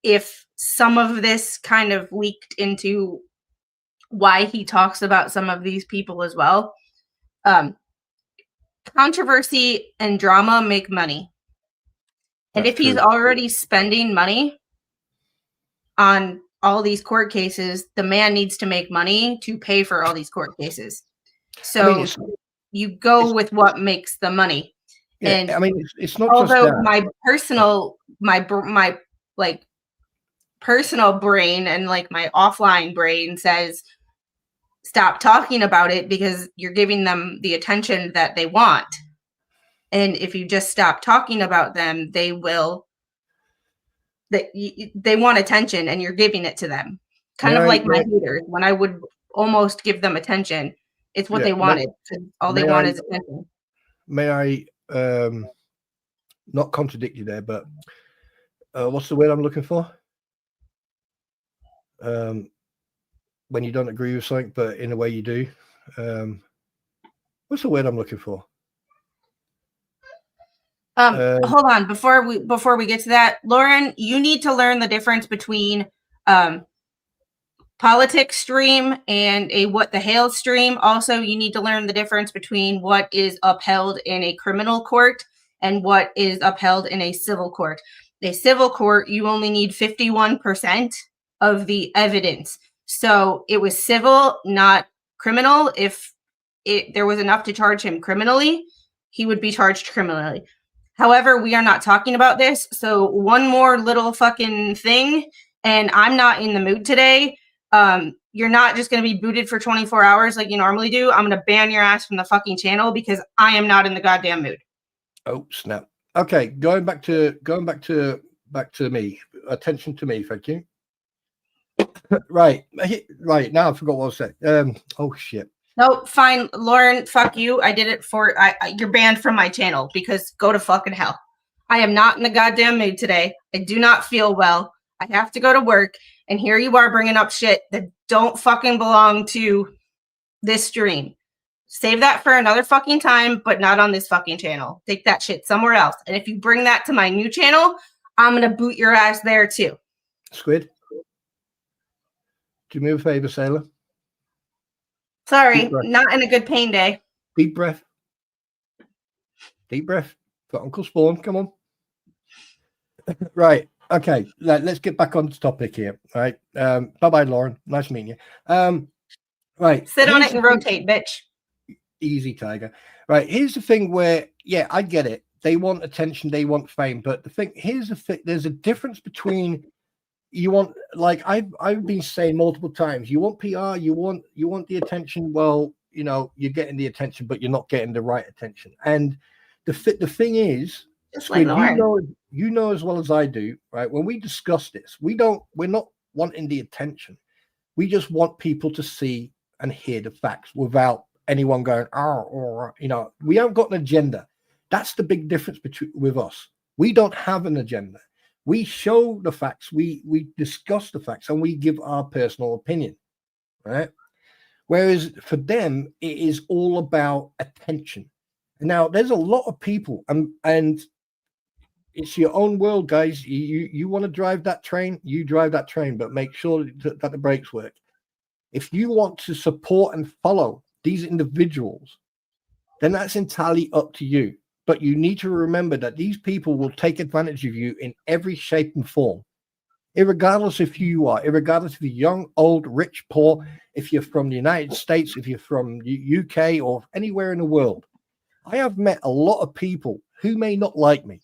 if some of this kind of leaked into why he talks about some of these people as well. Controversy and drama make money. And if he's already spending money on all these court cases, the man needs to make money to pay for all these court cases. So you go with what makes the money. Yeah, and I mean, it's not although just that. my personal like personal brain and like my offline brain says stop talking about it, because you're giving them the attention that they want. And if you just stop talking about them, they will. They want attention, and you're giving it to them. Kind of like my haters. When I would almost give them attention, it's what they wanted. All they want is attention. May I not contradict you there, but what's the word I'm looking for? When you don't agree with something, but in a way you do. What's the word I'm looking for? Hold on, before we get to that, Lauren, you need to learn the difference between politics stream and a what the Hale stream. Also, you need to learn the difference between what is upheld in a criminal court and what is upheld in a civil court. A civil court, you only need 51% of the evidence. So it was civil, not criminal. If there was enough to charge him criminally, he would be charged criminally. However, we are not talking about this. So one more little fucking thing, and I'm not in the mood today. You're not just going to be booted for 24 hours like you normally do. I'm going to ban your ass from the fucking channel because I am not in the goddamn mood. Oh, snap. Okay, going back to me. Attention to me, thank you. Right. Now I forgot what I said. Oh shit. No, fine, Lauren. Fuck you. I did it for. You're banned from my channel because go to fucking hell. I am not in the goddamn mood today. I do not feel well. I have to go to work, and here you are bringing up shit that don't fucking belong to this stream. Save that for another fucking time, but not on this fucking channel. Take that shit somewhere else. And if you bring that to my new channel, I'm gonna boot your ass there too. Squid, do me a favor, Sailor. Sorry, not in a good pain day. Deep breath. Deep breath. For Uncle Spawn, come on. Right. Okay. Let's get back on the topic here. All right. Bye-bye, Lauren. Nice meeting you. Right. Sit on it and rotate, bitch. Easy, Tiger. Right. Here's the thing where, yeah, I get it. They want attention. They want fame. But the thing, here's the thing. There's a difference between you want, like I've been saying multiple times, you want PR, you want the attention. Well, you know, you're getting the attention, but you're not getting the right attention. And the thing is, Squid, you know as well as I do, right? When we discuss this, we're not wanting the attention. We just want people to see and hear the facts without anyone going, we haven't got an agenda. That's the big difference with us. We don't have an agenda. We show the facts, we discuss the facts, and we give our personal opinion, right? Whereas for them, it is all about attention. Now, there's a lot of people, and it's your own world, guys. You want to drive that train, you drive that train, but make sure that the brakes work. If you want to support and follow these individuals, then that's entirely up to you. But you need to remember that these people will take advantage of you in every shape and form, irregardless of who you are, irregardless if you're young, old, rich, poor, if you're from the United States, if you're from the UK or anywhere in the world. I have met a lot of people who may not like me,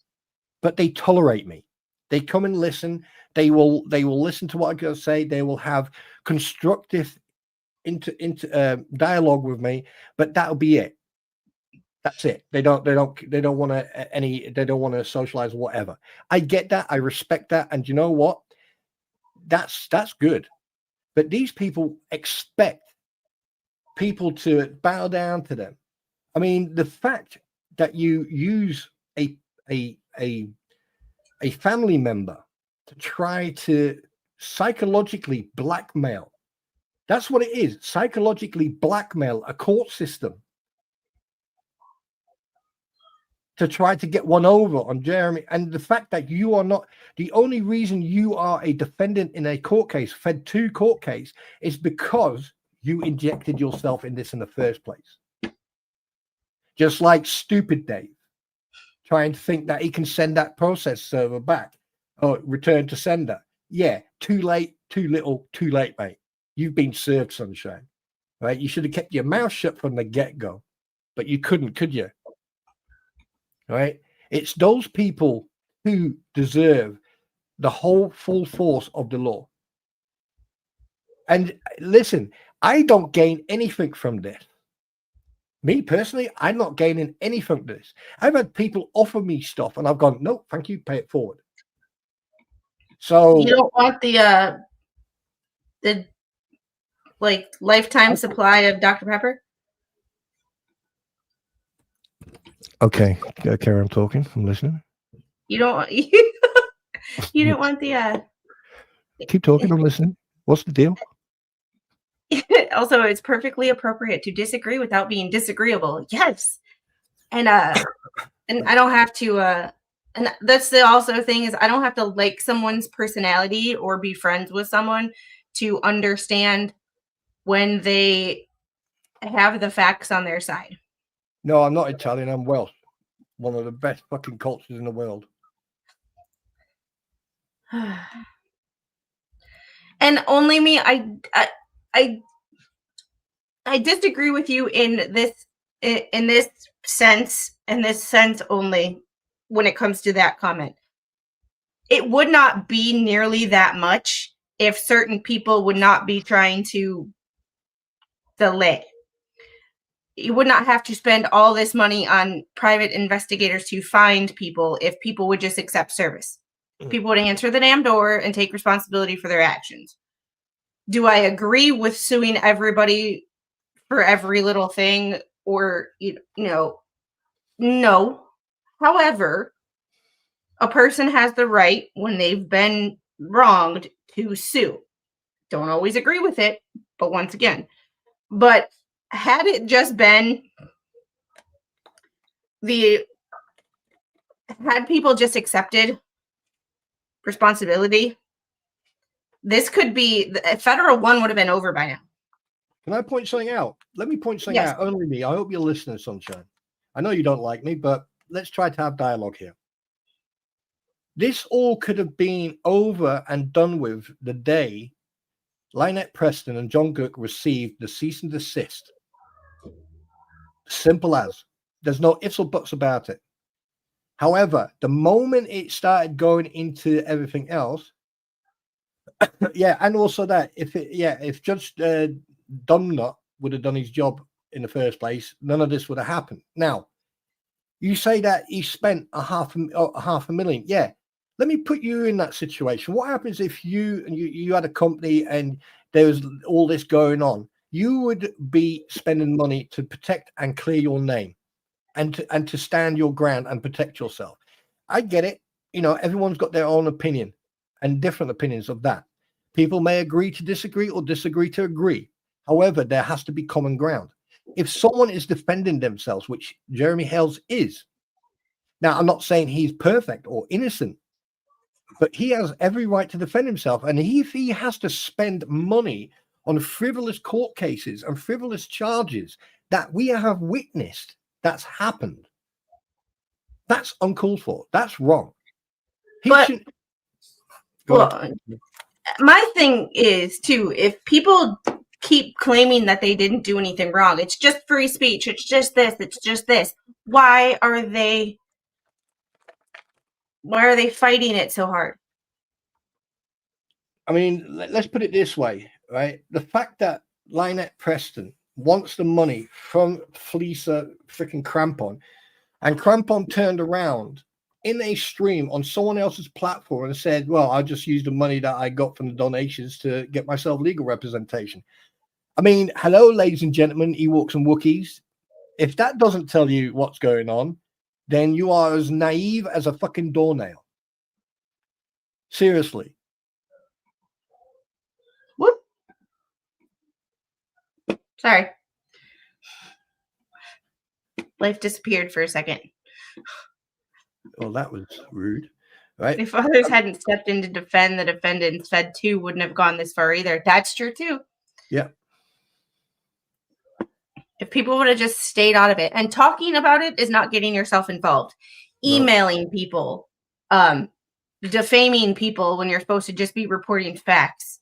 but they tolerate me. They come and listen. They will listen to what I'm going to say. They will have constructive dialogue with me, but that'll be it. That's it. They don't want to socialize or whatever. I get that. I respect that. And you know what? That's good. But these people expect people to bow down to them. I mean, the fact that you use a family member to try to psychologically blackmail. That's what it is. Psychologically blackmail a court system to try to get one over on Jeremy. And the fact that you are not, the only reason you are a defendant in a court case, Fed 2 court case, is because you injected yourself in this in the first place. Just like stupid Dave, trying to think that he can send that process server back or return to sender. Yeah, too late, too little, too late, mate. You've been served, sunshine. Right? You should have kept your mouth shut from the get-go, but you couldn't, could you? Right? It's those people who deserve the whole full force of the law. And listen, I don't gain anything from this. Me personally, I'm not gaining anything from this. I've had people offer me stuff and I've gone, no, thank you, pay it forward. So you don't want the like lifetime supply of Dr. Pepper? Okay, Karen, I'm talking. I'm listening. You don't you don't want the Keep talking. I'm listening. What's the deal? Also, it's perfectly appropriate to disagree without being disagreeable. Yes. And I don't have to and that's the also thing is I don't have to like someone's personality or be friends with someone to understand when they have the facts on their side. No, I'm not Italian. I'm Welsh. One of the best fucking cultures in the world. And only me, I disagree with you in this sense only when it comes to that comment. It would not be nearly that much if certain people would not be trying to delay. You would not have to spend all this money on private investigators to find people if people would just accept service. People would answer the damn door and take responsibility for their actions. Do I agree with suing everybody for every little thing or, no. However, a person has the right when they've been wronged to sue. Don't always agree with it, but once again. But had it just been had people just accepted responsibility, this could be, the federal one would have been over by now. Can I point something out? Let me point something out. Only me. I hope you're listening, sunshine. I know you don't like me, but let's try to have dialogue here. This all could have been over and done with the day Lynette Preston and John Gook received the cease and desist. Simple as. There's no ifs or buts about it. However, the moment it started going into everything else, and also that if Judge Dumnut would have done his job in the first place, none of this would have happened. Now, you say that he spent a half a million. Yeah. Let me put you in that situation. What happens if you had a company and there was all this going on you would be spending money to protect and clear your name and to stand your ground and protect yourself. I get it. You know, everyone's got their own opinion and different opinions of that. People may agree to disagree or disagree to agree. However, there has to be common ground. If someone is defending themselves, which Jeremy Hales is, now I'm not saying he's perfect or innocent, but he has every right to defend himself. And if he has to spend money on frivolous court cases and frivolous charges that we have witnessed that's happened, that's uncalled for. That's wrong. But my thing is too, if people keep claiming that they didn't do anything wrong, it's just free speech, it's just this, why are they fighting it so hard? I mean, let's put it this way, right? The fact that Lynette Preston wants the money from Fleecer freaking Crampon, and Crampon turned around in a stream on someone else's platform and said, well, I'll just use the money that I got from the donations to get myself legal representation. I mean, hello, ladies and gentlemen, Ewoks and Wookiees. If that doesn't tell you what's going on, then you are as naive as a fucking doornail. Seriously. Whoop. Sorry. Life disappeared for a second. Well, that was rude, right? If others hadn't stepped in to defend the defendants, Fed 2 wouldn't have gone this far either. That's true too. Yeah. If people would have just stayed out of it, and talking about it is not getting yourself involved. Emailing people, defaming people when you're supposed to just be reporting facts.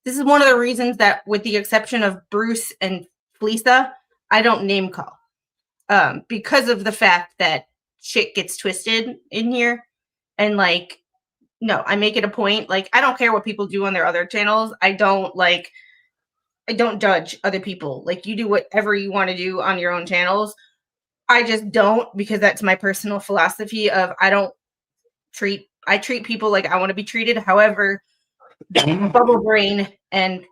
This is one of the reasons that, with the exception of Bruce and Fleeca, I don't name call. Because of the fact that shit gets twisted in here. And like, no, I make it a point. Like, I don't care what people do on their other channels. I don't judge other people. Like, you do whatever you want to do on your own channels. I just don't, because that's my personal philosophy of I treat people like I want to be treated. However, Bubble Brain and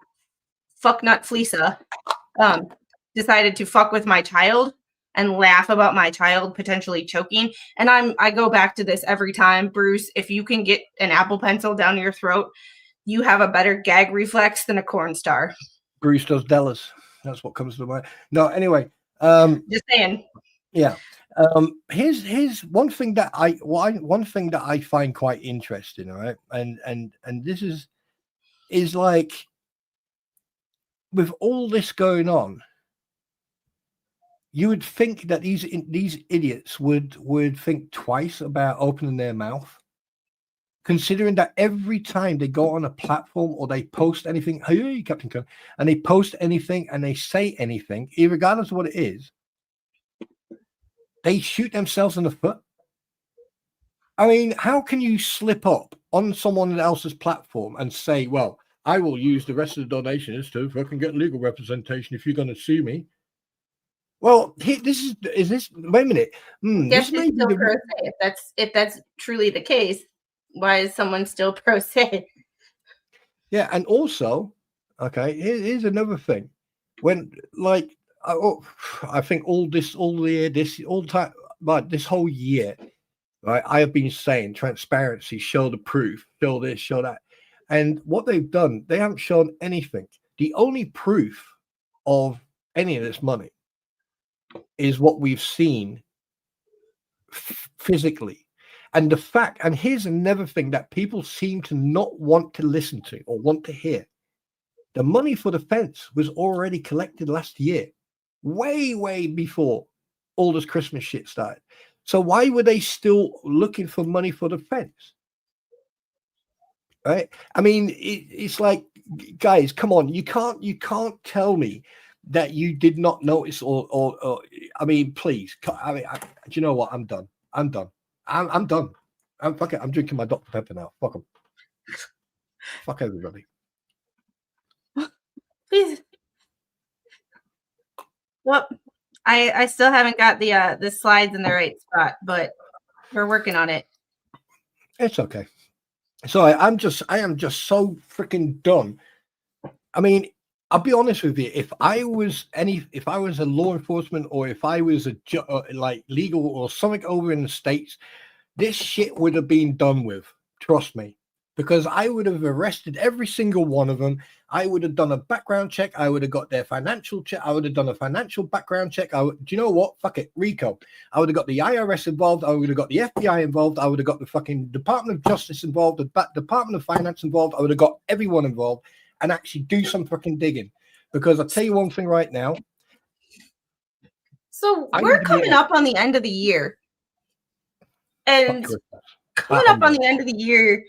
Fucknut Fleeca decided to fuck with my child and laugh about my child potentially choking. And I go back to this every time. Bruce, if you can get an Apple Pencil down your throat, you have a better gag reflex than a corn star. Bruce does Dellas. That's what comes to mind. No, anyway. Just saying. Yeah. Here's one thing that I find quite interesting, all right? And this is like, with all this going on, you would think that these idiots would think twice about opening their mouth, considering that every time they go on a platform or they post anything, hey, Captain Cook, and they post anything and they say anything, regardless of what it is, they shoot themselves in the foot. I mean, how can you slip up on someone else's platform and say, well, I will use the rest of the donations to fucking get legal representation if you're going to sue me? Well, wait a minute. Yes, it's still pro se. If that's truly the case, why is someone still pro se? Yeah, and also, okay, here's another thing. When, like, I think this whole year, right, I have been saying transparency, show the proof, show this, show that. And what they've done, they haven't shown anything. The only proof of any of this money is what we've seen physically. And the fact, and here's another thing that people seem to not want to listen to or want to hear. The money for the fence was already collected last year, way before all this Christmas shit started. So why were they still looking for money for the fence? Right? I mean, it's like, guys, come on, you can't tell me that you did not notice or I mean, please. I mean, do you know what? I'm done. I'm done. Fuck it. I'm drinking my Dr. Pepper now. Fuck them. Fuck everybody. Please. Well, I still haven't got the slides in the right spot, but we're working on it. It's okay. So I am just so freaking done. I mean, I'll be honest with you. If I was a law enforcement, or if I was like legal or something over in the States, this shit would have been done with. Trust me, because I would have arrested every single one of them. I would have done a background check. I would have got their financial check. I would have done a financial background check. Do you know what? Fuck it, RICO. I would have got the IRS involved. I would have got the FBI involved. I would have got the fucking Department of Justice involved. The Department of Finance involved. I would have got everyone involved and actually do some fucking digging. Because I'll tell you one thing right now. So we're coming up on the end of the year. And coming up on the end of the year,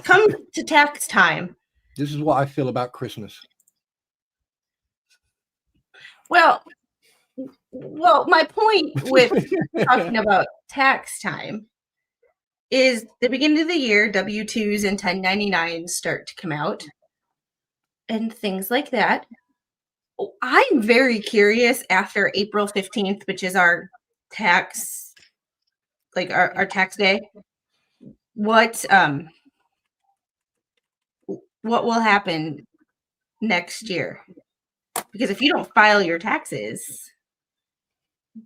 come to tax time. This is what I feel about Christmas. Well, my point with talking about tax time is the beginning of the year, W-2s and 1099s start to come out and things like that. I'm very curious after April 15th, which is our tax, like our tax day, what will happen next year. Because if you don't file your taxes,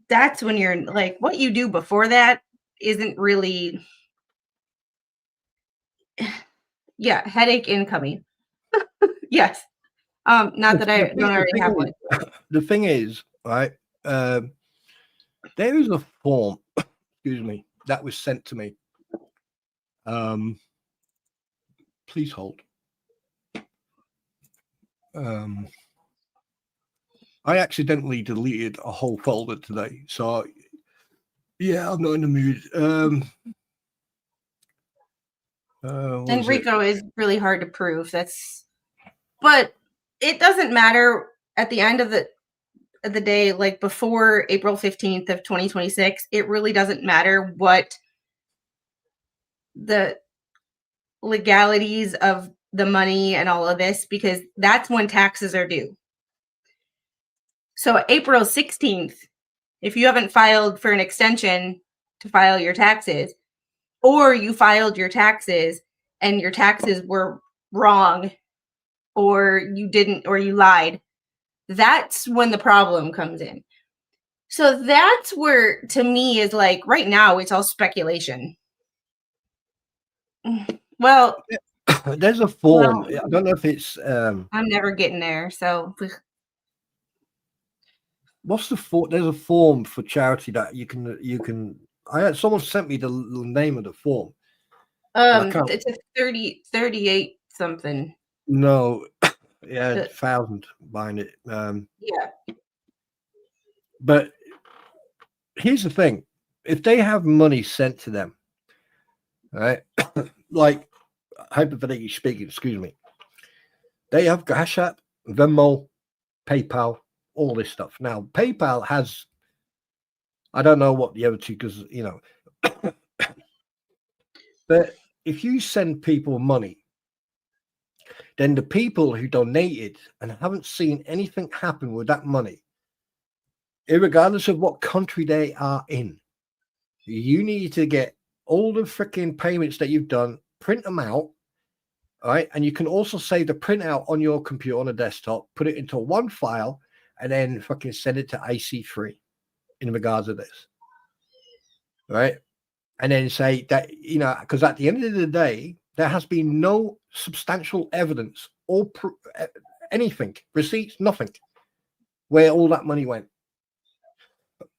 that's when you're like, what you do before that isn't really, yeah, headache incoming. Yes. Not that I don't already have one. The thing is, right, there is a form, excuse me, that was sent to me. Please hold. I accidentally deleted a whole folder today, so yeah, I'm not in the mood. And RICO is really hard to prove. But it doesn't matter at the end of the day, like before April 15th of 2026, it really doesn't matter what the legalities of the money and all of this, because that's when taxes are due. So April 16th, if you haven't filed for an extension to file your taxes, or you filed your taxes and your taxes were wrong, or you didn't, or you lied, that's when the problem comes in. So that's where, to me, is like right now it's all speculation. Well, there's a form. I don't know if it's I'm never getting there. So what's the form? There's a form for charity that you can. I had someone sent me the name of the form. It's a 38 something. No, yeah, 1,000 behind it. Yeah. But here's the thing: if they have money sent to them, right, like hypothetically speaking, excuse me, they have Cash App, Venmo, PayPal, all this stuff. Now, PayPal has, I don't know what the other two, because but if you send people money, then the people who donated and haven't seen anything happen with that money, regardless of what country they are in, you need to get all the freaking payments that you've done, print them out, all right? And you can also save the printout on your computer on a desktop, put it into one file, and then fucking send it to IC3 in regards to this, right? And then say that, because at the end of the day, there has been no substantial evidence or anything, receipts, nothing, where all that money went.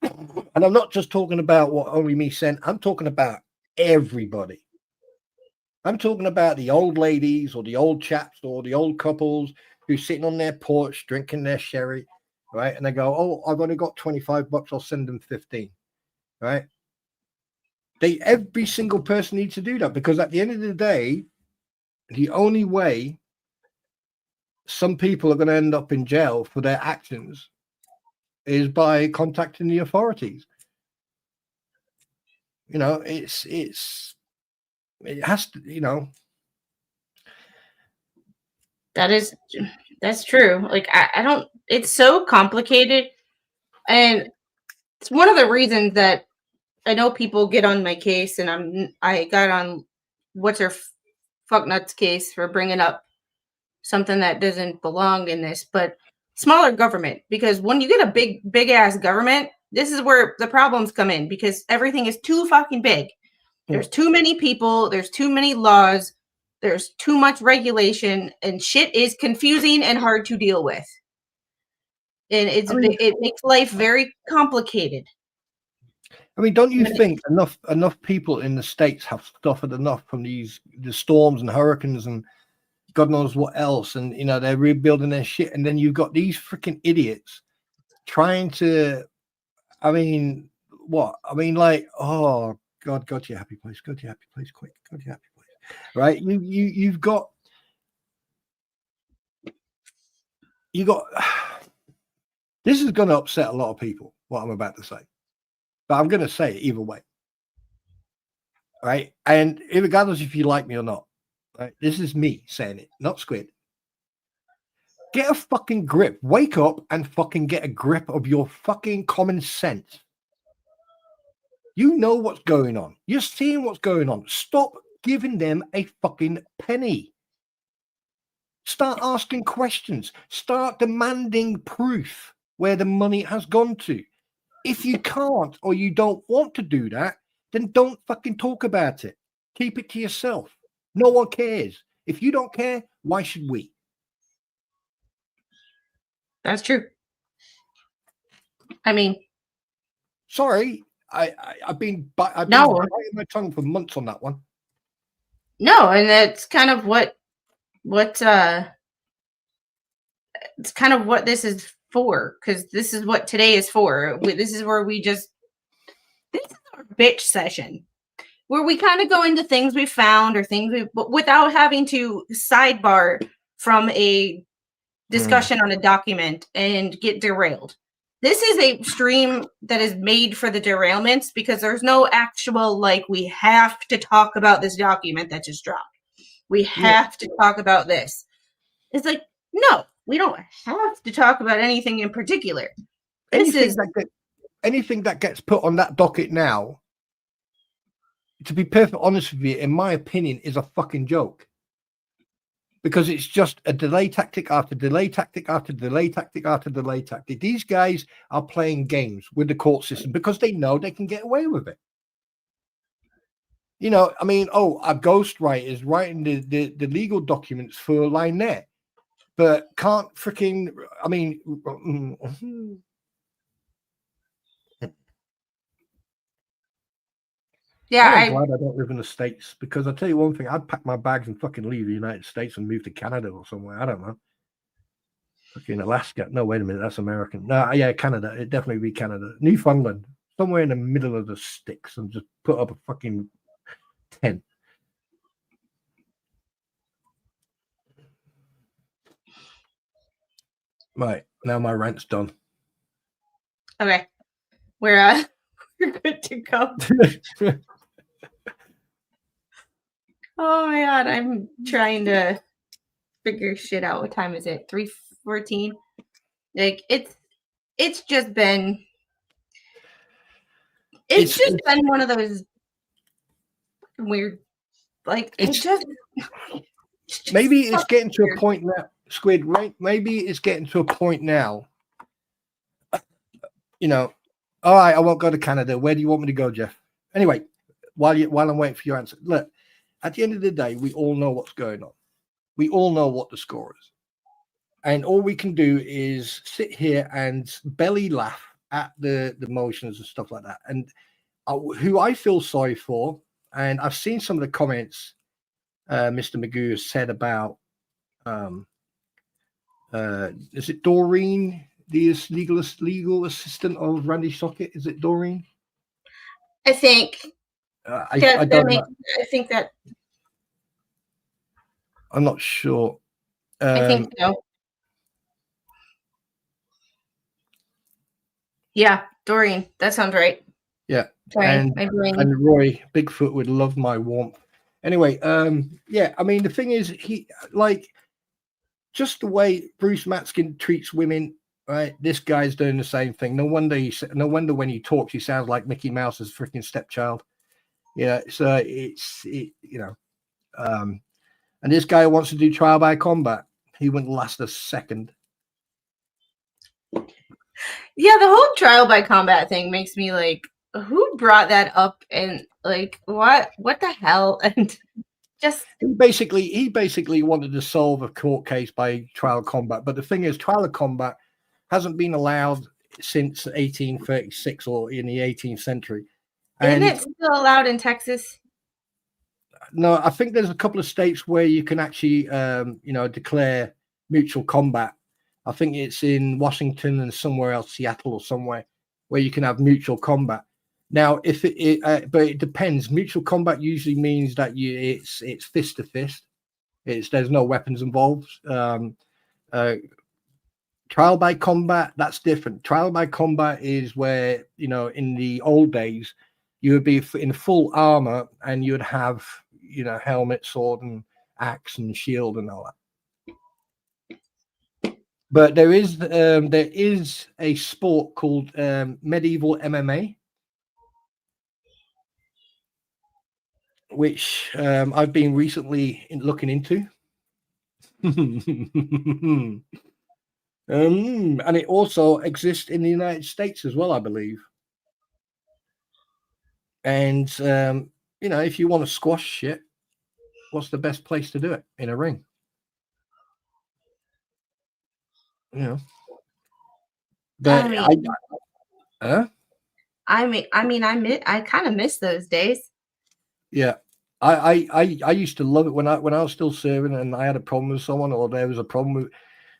And I'm not just talking about what only me sent. I'm talking about everybody. I'm talking about the old ladies or the old chaps or the old couples who's sitting on their porch drinking their sherry, right? And they go, oh, I've only got $25. I'll send them 15, right? Every single person needs to do that, because at the end of the day, the only way some people are going to end up in jail for their actions is by contacting the authorities. It has to, That's true. Like, I don't, it's so complicated. And it's one of the reasons that I know people get on my case, and I got on what's her fuck nuts case for bringing up something that doesn't belong in this, but smaller government, because when you get a big ass government, this is where the problems come in, because everything is too fucking big. There's too many people, there's too many laws, there's too much regulation, and shit is confusing and hard to deal with. And it makes life very complicated. I mean, don't you think enough people in the States have suffered enough from the storms and hurricanes and God knows what else, and you know they're rebuilding their shit, and then you've got these freaking idiots trying to, I mean, what? I mean, like, oh God, go to your happy place, go to your happy place, quick, go to your happy place, right? You've got. This is going to upset a lot of people, what I'm about to say, but I'm going to say it either way, right? And regardless if you like me or not, right? This is me saying it, not Squid. Get a fucking grip. Wake up and fucking get a grip of your fucking common sense. You know what's going on. You're seeing what's going on. Stop giving them a fucking penny. Start asking questions. Start demanding proof where the money has gone to. If you can't or you don't want to do that, then don't fucking talk about it. Keep it to yourself. No one cares. If you don't care, why should we? That's true. I mean, sorry, I've been biting my tongue for months on that one. No, and that's kind of what it's kind of what this is for, because this is what today is for. This is where this is our bitch session, where we kind of go into things we found or things but without having to sidebar from a discussion on a document and get derailed. This is a stream that is made for the derailments, because there's no actual, like, we have to talk about this document that just dropped. We have to talk about this. It's like, no, we don't have to talk about anything in particular. Anything that gets put on that docket now, to be perfectly honest with you, in my opinion, is a fucking joke. Because it's just a delay tactic after delay tactic after delay tactic after delay tactic. These guys are playing games with the court system because they know they can get away with it. You know, I mean, a ghostwriter is writing the legal documents for Lynette, but can't freaking, I mean, yeah, I'm glad I don't live in the States, because I'll tell you one thing, I'd pack my bags and fucking leave the United States and move to Canada or somewhere. I don't know. Fucking Alaska. No, wait a minute. That's American. No, yeah, Canada. It'd definitely be Canada. Newfoundland. Somewhere in the middle of the sticks, and just put up a fucking tent. Right. Now my rant's done. Okay. We're good to go. Oh my God, I'm trying to figure shit out. What time is it? 3:14. Like, it's just been been one of those weird, like, maybe it's getting to a point now, Squid, right? Maybe it's getting to a point now. You know, all right, I won't go to Canada. Where do you want me to go, Jeff? Anyway, while I'm waiting for your answer, look, at the end of the day, we all know what's going on. We all know what the score is. And all we can do is sit here and belly laugh at the motions and stuff like that. And who I feel sorry for, and I've seen some of the comments Mr. Magoo has said about, is it Doreen, the legal assistant of Randy Sockett? Is it Doreen? I think. I don't know. I think that. I'm not sure. I think so. Yeah, Doreen. That sounds right. Yeah. Sorry, and Roy Bigfoot would love my warmth. Anyway, yeah, I mean, the thing is, he, like, just the way Bruce Matskin treats women, right? This guy's doing the same thing. No wonder when he talks, he sounds like Mickey Mouse's freaking stepchild. Yeah, so you know, and this guy wants to do trial by combat. He wouldn't last a second. Yeah, the whole trial by combat thing makes me like, who brought that up, and like what the hell? And just He basically wanted to solve a court case by trial combat. But the thing is, trial of combat hasn't been allowed since 1836 or in the 18th century. isn't And it still allowed in Texas? no, I think there's a couple of states where you can actually, declare mutual combat. I think it's in Washington and somewhere else, Seattle or somewhere, where you can have mutual combat. Now, if but it depends. Mutual combat usually means that it's fist to fist. There's no weapons involved. Trial by combat, that's different. Trial by combat is where, in the old days, you would be in full armor and you would have, helmet, sword, and axe and shield and all that. But there is a sport called medieval MMA, which I've been recently looking into. And it also exists in the United States as well, I believe. And if you want to squash shit, what's the best place to do it? In a ring. But I kind of miss those days. Yeah. I used to love it when I was still serving and I had a problem with someone, or there was a problem with,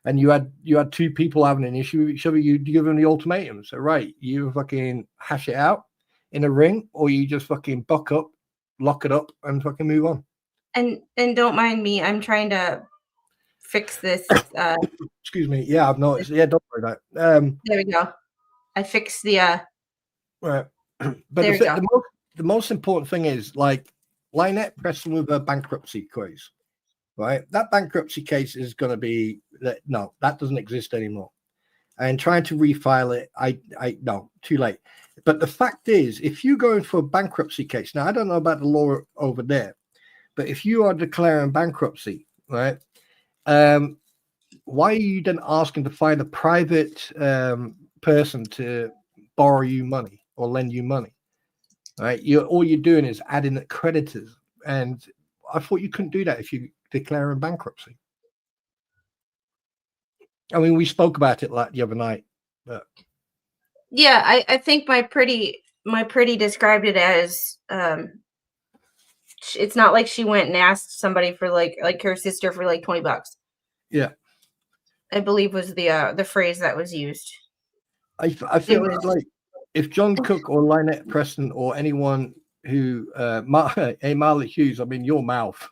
and you had two people having an issue with each other. You give them the ultimatum. So right, you fucking hash it out in a ring, or you just fucking buck up, lock it up, and fucking move on. And don't mind me, I'm trying to fix this. Excuse me. Yeah, I've noticed. Yeah, don't worry about it. There we go. I fixed the. Right. But there we go. The most important thing is, like, Lynette Preston with her bankruptcy case, right? That bankruptcy case is going to be no, that doesn't exist anymore. And trying to refile it, no, too late. But the fact is, if you're going for a bankruptcy case, now I don't know about the law over there, but if you are declaring bankruptcy, right? Why are you then asking to find a private person to borrow you money or lend you money? Right, all you're doing is adding the creditors, and I thought you couldn't do that if you declare in bankruptcy. I mean, we spoke about it like the other night, but yeah, I think my pretty described it as it's not like she went and asked somebody for like her sister for like $20. Yeah, I believe was the phrase that was used. I think it was like, if John Cook or Lynette Preston or anyone who, Marley Hughes, I mean, your mouth,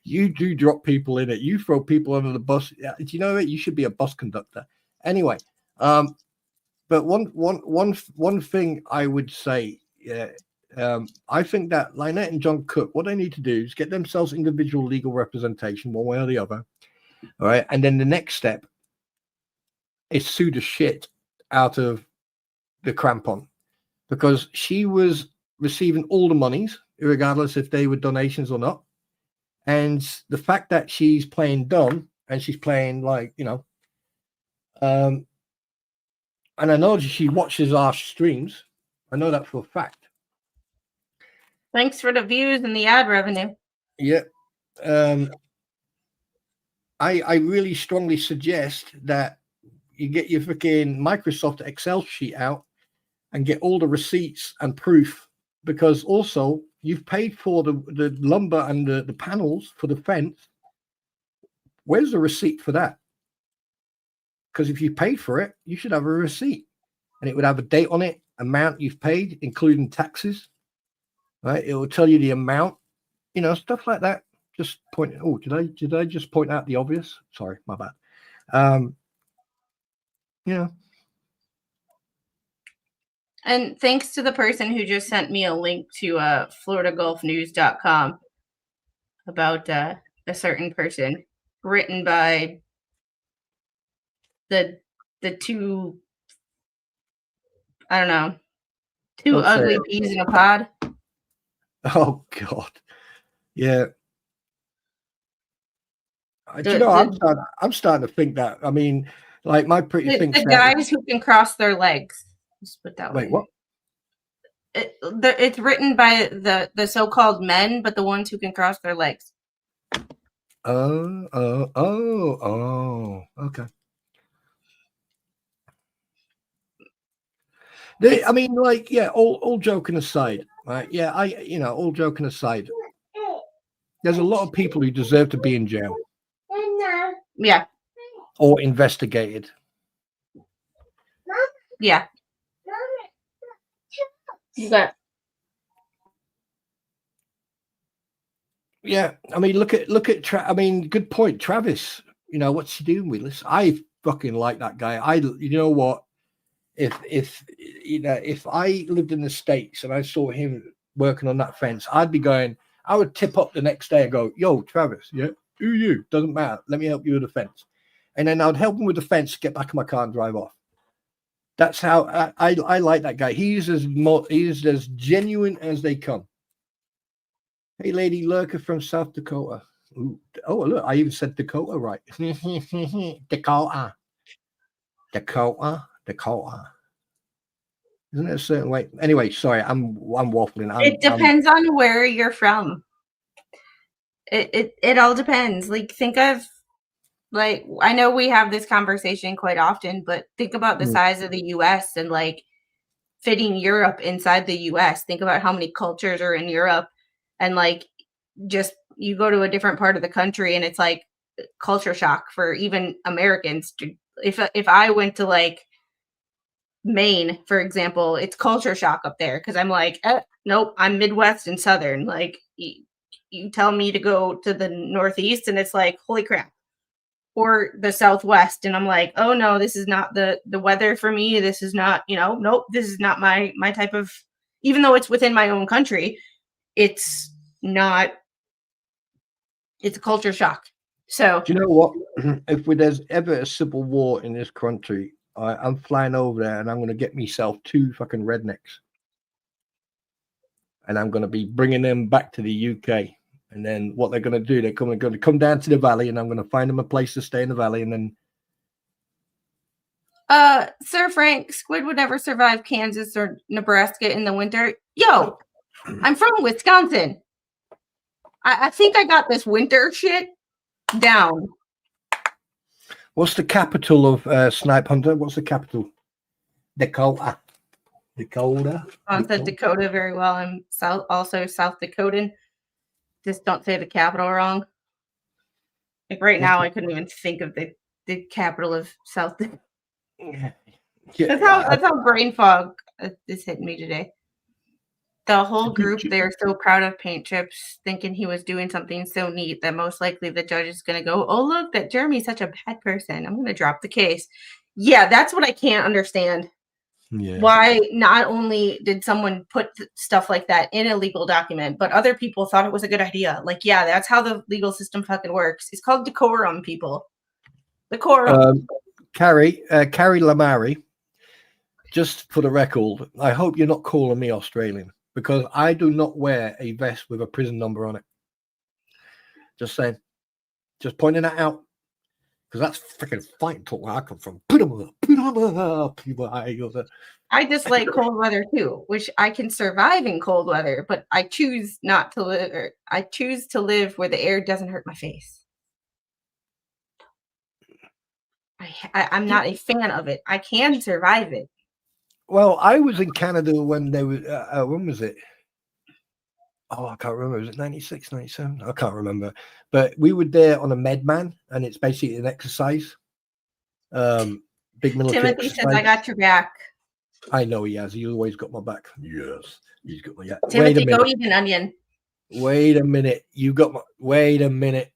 you do drop people in it. You throw people under the bus. Do you know it? You should be a bus conductor. Anyway, but one thing I would say, I think that Lynette and John Cook, what they need to do is get themselves individual legal representation, one way or the other. All right, and then the next step is sue the shit out of the crampon, because she was receiving all the monies, regardless if they were donations or not. And the fact that she's playing dumb and she's playing like, and I know she watches our streams. I know that for a fact. Thanks for the views and the ad revenue. Yeah. I really strongly suggest that you get your freaking Microsoft Excel sheet out and get all the receipts and proof, because also you've paid for the lumber and the panels for the fence. Where's the receipt for that? Because if you paid for it, you should have a receipt, and it would have a date on it, amount you've paid, including taxes. Right? It will tell you the amount, stuff like that. Just point. Oh, did I just point out the obvious? Sorry, my bad. And thanks to the person who just sent me a link to FloridaGolfNews.com about a certain person, written by the two, I don't know, two ugly peas in a pod. Oh God, yeah. Do you know, I'm starting to think that. I mean, like my pretty thinks the that. guys who can cross their legs. Just put that Wait, way. what? It's written by the so-called men, but the ones who can cross their legs. Okay. I mean, like, yeah, all joking aside, right? Yeah, all joking aside, there's a lot of people who deserve to be in jail. Yeah. Or investigated. Yeah. You got. Yeah, I mean, look at I mean, good point, Travis. You know, what's he doing with this? I fucking like that guy. You know what? If I lived in the States and I saw him working on that fence, I'd be going. I would tip up the next day and go, "Yo, Travis, yeah, who you? Doesn't matter. Let me help you with the fence." And then I'd help him with the fence, get back in my car and drive off. That's how I like that guy. He's as genuine as they come. Hey, Lady Lurker from South Dakota. Ooh. Oh, look, I even said Dakota right. Dakota. Isn't it a certain way? Anyway, sorry, I'm waffling. It depends on where you're from. It all depends. Like, think of, like, I know we have this conversation quite often, but think about the size of the US and like fitting Europe inside the US. Think about how many cultures are in Europe, and like, just you go to a different part of the country and it's like culture shock for even Americans. If I went to like Maine, for example, it's culture shock up there because I'm like, nope, I'm Midwest and Southern. Like, you tell me to go to the Northeast and it's like, holy crap. Or the Southwest, and I'm like, oh no, this is not the weather for me. This is not, nope, this is not my type of, even though it's within my own country, it's not, it's a culture shock. So do you know what? If there's ever a civil war in this country, I'm flying over there and I'm going to get myself 2 fucking rednecks, and I'm going to be bringing them back to the UK. And then what they're going to do, they're going to come down to the valley, and I'm going to find them a place to stay in the valley, and then. Sir Frank, squid would never survive Kansas or Nebraska in the winter. Yo, I'm from Wisconsin. I think I got this winter shit down. What's the capital of Snipe Hunter? What's the capital? Dakota. I said Dakota very well. I'm also South Dakotan. Just don't say the capital wrong. Like right now, I couldn't even think of the capital of South Dakota. Yeah, That's how brain fog is hitting me today. The whole group, they're so proud of Paint Chips, thinking he was doing something so neat that most likely the judge is going to go, oh, look, that Jeremy's such a bad person. I'm going to drop the case. Yeah, that's what I can't understand. Yeah. Why not only did someone put stuff like that in a legal document, but other people thought it was a good idea. Like, yeah, that's how the legal system fucking works. It's called decorum, people. Decorum. Carrie Lamari, just for the record, I hope you're not calling me Australian, because I do not wear a vest with a prison number on it. Just saying. Just pointing that out. Because that's freaking fighting talk where I come from. I just like cold weather too, which I can survive in cold weather, but I choose not to live. I choose to live where the air doesn't hurt my face. I'm not a fan of it. I can survive it. Well, I was in Canada when they were. When was it? Oh, I can't remember. Was it 96, 97? I can't remember. But we were there on a Medman, and it's basically an exercise. Big military Timothy exercise. says, I got your back. I know he has. He always got my back. Yes. He's got my back. Timothy, go eat an onion. Wait a minute. You got my. Wait a minute.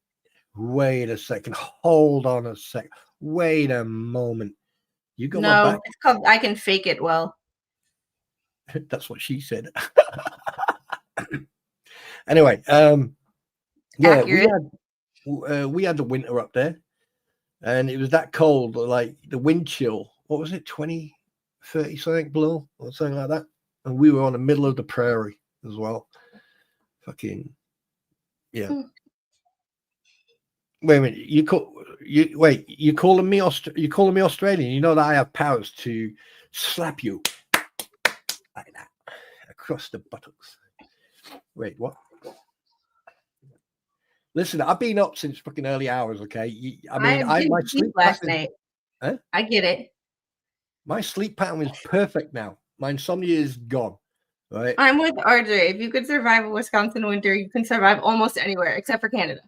Wait a second. Hold on a sec. Wait a moment. You got my back? It's called I Can Fake It Well. That's what she said. Anyway, yeah, we had the winter up there, and it was that cold, like the wind chill. What was it, 20, 30 something below or something like that? And we were on the middle of the prairie as well. Fucking yeah. Wait a minute. You calling me you calling me Australian? You know that I have powers to slap you like that across the buttocks. Wait, what? Listen, I've been up since fucking early hours. Okay, I my sleep last pattern, night. huh? I get it. My sleep pattern is perfect now. My insomnia is gone. Right. I'm with RJ. If you could survive a Wisconsin winter, you can survive almost anywhere except for Canada.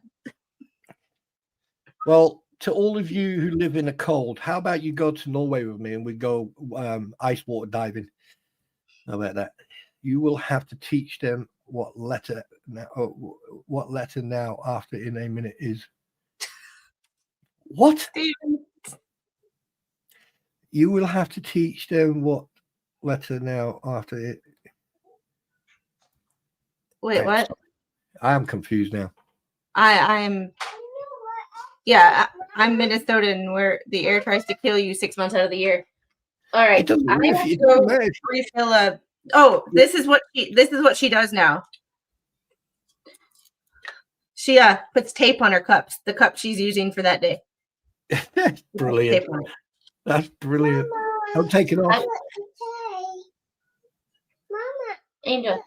Well, to all of you who live in the cold, how about you go to Norway with me and we go ice water diving? How about that? You will have to teach them what letter now after in a minute is. What? You will have to teach them what letter now after it. Wait, what? Sorry. I am confused now. I'm. Yeah, I'm Minnesotan, where the air tries to kill you 6 months out of the year. All right, I'm gonna go refill a. Oh, this is what she does now. She puts tape on her cups, the cup she's using for that day. Brilliant. That's brilliant. Don't take it off. Mama. Angel.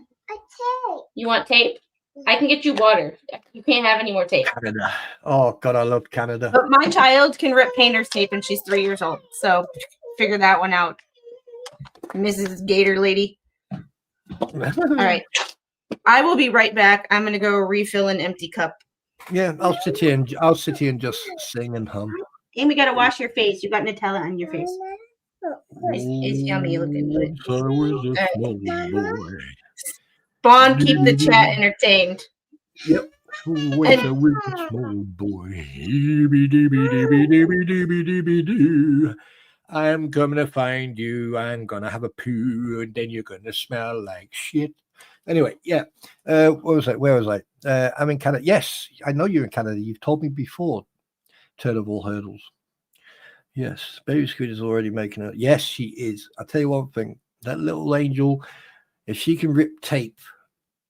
You want tape? I can get you water. You can't have any more tape. Canada. Oh God, I love Canada. But my child can rip painter's tape and she's 3 years old. So figure that one out, Mrs. Gator Lady. All right. I will be right back. I'm gonna go refill an empty cup. Yeah, I'll sit here and just sing and hum. Amy, gotta wash your face. You got Nutella on your face. It's yummy looking. Bond, keep the chat entertained. Yep. Wait, a small boy. I'm coming to find you. I'm gonna have a poo, and then you're gonna smell like shit. Anyway, yeah. What was I? Where was I? I'm in Canada. Yes, I know you're in Canada. You've told me before. Turn of all hurdles. Yes, Baby Squid is already making it. Yes, she is. I'll tell you one thing. That little angel, if she can rip tape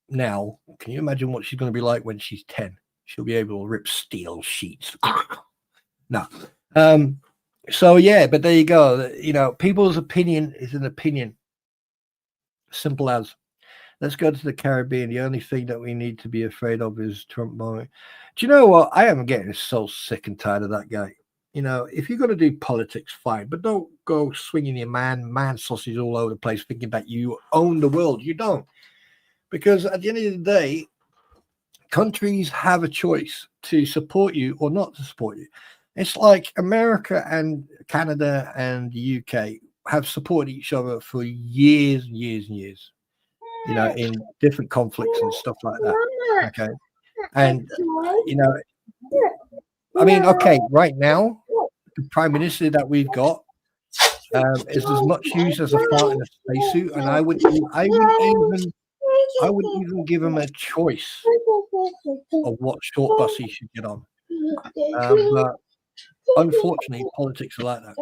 now, can you imagine what she's going to be like when she's 10? She'll be able to rip steel sheets. No. So, yeah, but there you go. You know, people's opinion is an opinion. Simple as. Let's go to the Caribbean. The only thing that we need to be afraid of is Trump bombing. Do you know what? I am getting so sick and tired of that guy. You know, if you're going to do politics, fine, but don't go swinging your man sausage all over the place thinking that you own the world. You don't. Because at the end of the day, countries have a choice to support you or not to support you. It's like America and Canada and the UK have supported each other for years and years and years, you know, in different conflicts and stuff like that. Okay. And, you know, I mean, okay, right now, the prime minister that we've got is as much use as a fart in a spacesuit, and I wouldn't even give him a choice of what short bus he should get on. But unfortunately, politics are like that.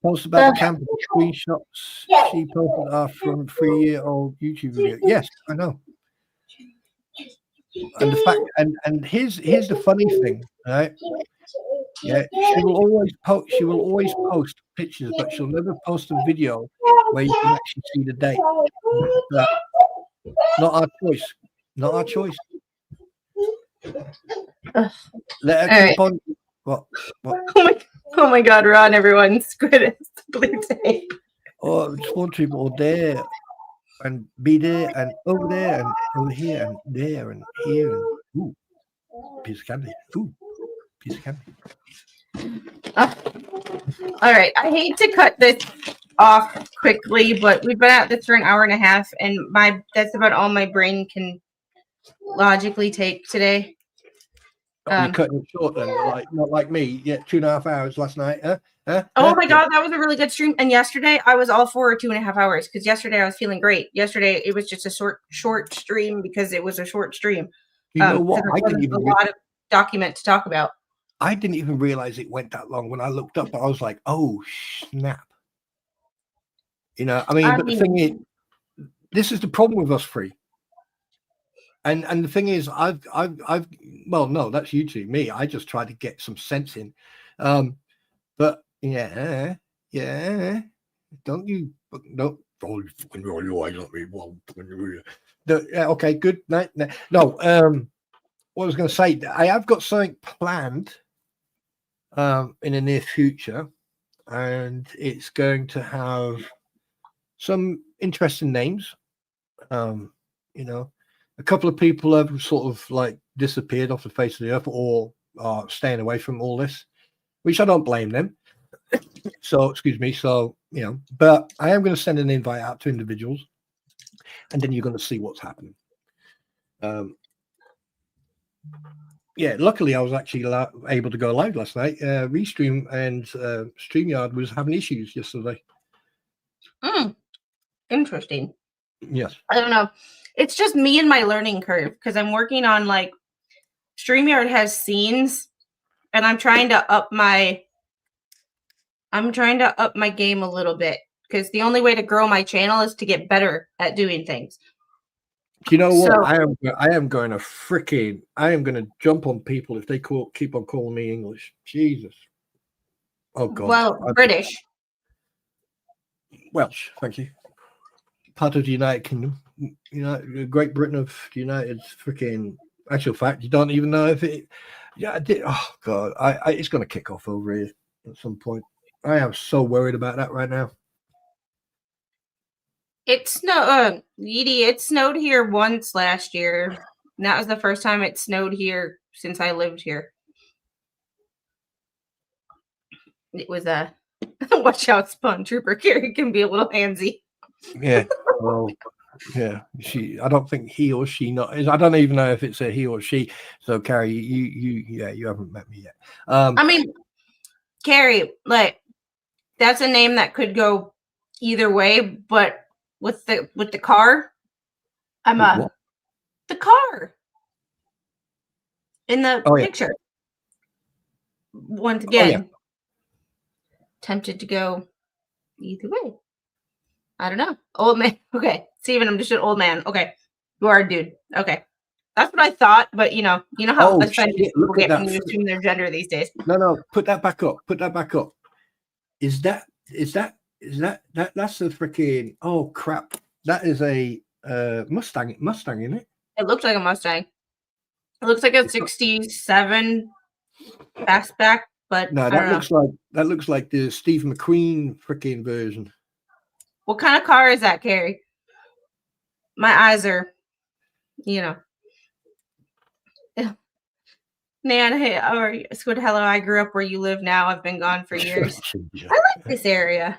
Post about the camp screenshots she posted are from 3-year-old YouTube video. Yes, I know. And the fact, and here's the funny thing, right? Yeah, she will always post pictures, but she'll never post a video where you can actually see the date. Not our choice. Not our choice. Let her keep on. What? Oh my God, Ron! Everyone, Squid is blue tape. Oh, I just want to go there and be there and over there and over here and there and here and ooh, piece of candy. Ooh, piece of candy. All right, I hate to cut this off quickly, but we've been at this for an hour and a half, and that's about all my brain can logically take today. You cutting it short then, not like me. Yeah, 2.5 hours last night. Oh my God, that was a really good stream. And yesterday I was all for 2.5 hours because yesterday I was feeling great. Yesterday it was just a short stream because it was a short stream. You know what? I didn't even a lot of document to talk about. I didn't even realize it went that long. When I looked up, I was like, "Oh snap!" You know, I mean, but the thing is, this is the problem with us three. And the thing is, I've well, no, that's YouTube. Me, I just try to get some sense in. But yeah, don't you no. Oh, you fucking roll your eyes at me. Well, okay, good night. No, what I was going to say, I have got something planned in the near future, and it's going to have some interesting names. You know, a couple of people have sort of like disappeared off the face of the earth or are staying away from all this, which I don't blame them. So, excuse me. So, you know, but I am going to send an invite out to individuals, and then you're going to see what's happening. Yeah, luckily I was actually able to go live last night. Restream and StreamYard was having issues yesterday. Interesting. Yes. I don't know. It's just me and my learning curve because I'm working on like StreamYard has scenes, and I'm trying to up my game a little bit because the only way to grow my channel is to get better at doing things. Do you know what? So, I am going to jump on people if they keep on calling me English. Jesus. Oh God. Well, British. Welsh, thank you. Part of the United Kingdom. Great Britain of the United freaking actual fact. You don't even know if it. Yeah, I did. Oh God, it's going to kick off over here at some point. I am so worried about that right now. It snowed. Edie, it snowed here once last year. And that was the first time it snowed here since I lived here. It was a watch out, Spawn Trooper. Carrie can be a little handsy. Yeah. Well, yeah. I don't think he or she I don't even know if it's a he or she. So Carrie, you haven't met me yet. I mean, Carrie, like that's a name that could go either way, but with the car, the car in the picture. Once again, tempted to go either way. I don't know. Old man. Okay. Steven, I'm just an old man. Okay. You are a dude. Okay. That's what I thought, but you know how offended people get when you assume their gender these days. No, put that back up. Is that that's a freaking crap. That is a Mustang, isn't it? It looks like a Mustang. It looks like a 67 fastback, but no, that looks like the Steve McQueen freaking version. What kind of car is that, Carrie? My eyes are, Man, hey, Squid, hello. I grew up where you live now. I've been gone for years. I like this area.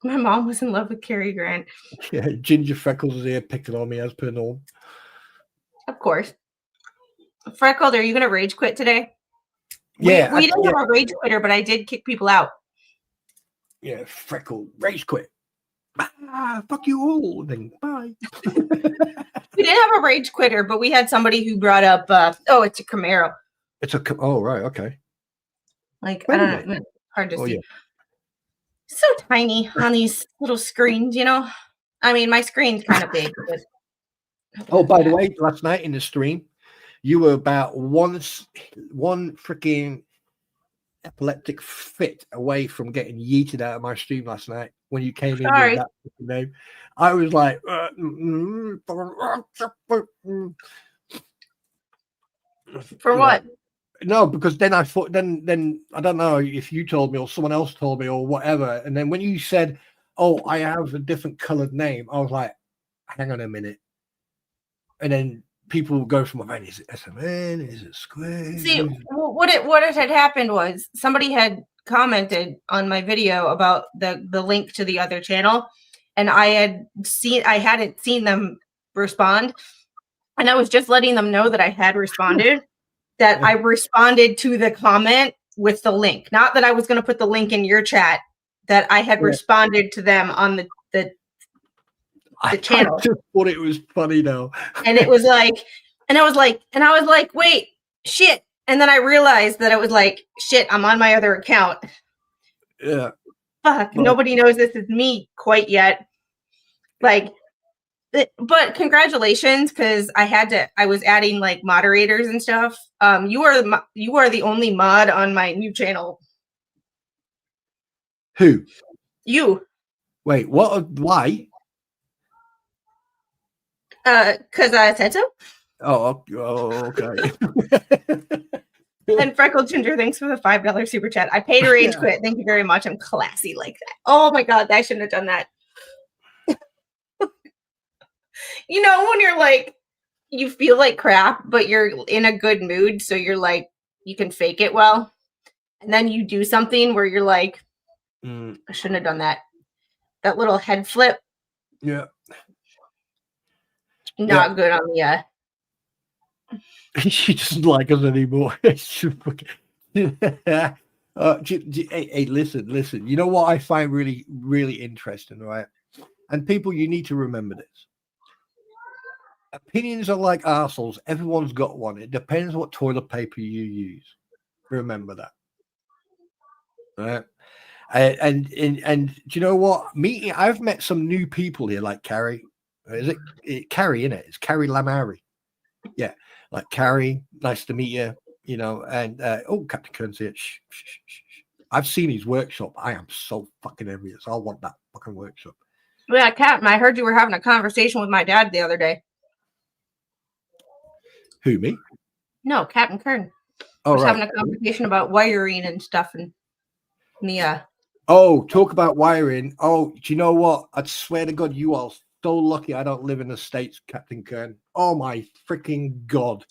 My mom was in love with Cary Grant. Yeah, Ginger Freckles is here picking on me as per norm. Of course. Freckled, are you going to rage quit today? Yeah. We didn't have a rage quitter, but I did kick people out. Yeah, Freckle, rage quit. Fuck you all. Then bye. We didn't have a rage quitter, but we had somebody who brought up, it's a Camaro. Right, okay. Like, I don't know, hard to see. Yeah. So tiny on these little screens, I mean, my screen's kind of big. But by the way, last night in the stream, you were about one freaking epileptic fit away from getting yeeted out of my stream last night when you came in with that name. I was like, for what? No, because then I thought, then I don't know if you told me or someone else told me or whatever. And then when you said, I have a different colored name, I was like, hang on a minute. And then people will go from my mind, is it SMN? Is it Square? See, what had happened was somebody had commented on my video about the link to the other channel, and I hadn't seen them respond, and I was just letting them know that I had responded, that I responded to the comment with the link, not that I was going to put the link in your chat, that I had responded to them on the channel. I just thought it was funny though. And it was like, and I was like, wait, shit. And then I realized that it was like, shit, I'm on my other account. Yeah. Fuck, nobody knows this is me quite yet. Like, But congratulations, because I was adding like moderators and stuff. You are the only mod on my new channel. Who? You. Wait, what? Why? Because I said so. Oh, okay. And Freckled Ginger, thanks for the $5 super chat. I paid a rage quit. Thank you very much. I'm classy like that. Oh my god, I shouldn't have done that. You know, when you're like, you feel like crap, but you're in a good mood, so you're like, you can fake it well. And then you do something where you're like, I shouldn't have done that. That little head flip. Yeah. Not good on the She doesn't like us anymore. Hey, listen. You know what I find really, really interesting, right? And people, you need to remember this. Opinions are like arseholes. Everyone's got one. It depends what toilet paper you use. Remember that. Right? And do you know what? I've met some new people here, like Carrie. Is it Carrie, innit? It's Carrie Lamari. Yeah. Like Carrie, nice to meet you, you know, and Captain Kern's here. Shh. I've seen his workshop. I am so fucking envious. I want that fucking workshop. Yeah, Captain, I heard you were having a conversation with my dad the other day. Who, me? No, Captain Kern. Oh, right. Having a conversation about wiring and stuff and the Oh, talk about wiring. Oh, do you know what? I swear to God, you are so lucky I don't live in the States, Captain Kern. Oh my freaking God.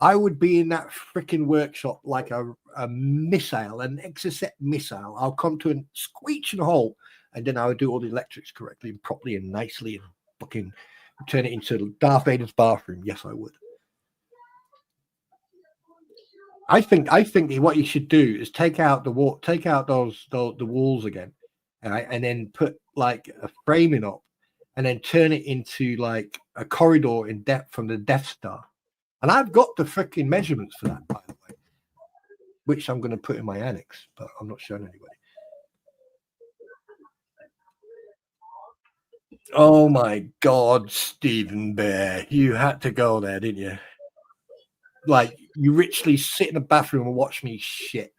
I would be in that freaking workshop like a missile, an Exocet missile. I'll come to a screeching halt, and then I would do all the electrics correctly and properly and nicely and fucking turn it into Darth Vader's bathroom. Yes, I would. I think what you should do is take out the walls again, right, and then put like a framing up, and then turn it into like a corridor in depth from the Death Star. And I've got the freaking measurements for that, by the way, which I'm going to put in my annex, but I'm not showing anybody. Oh my God, Stephen Bear, you had to go there, didn't you? Like, you literally sit in the bathroom and watch me shit.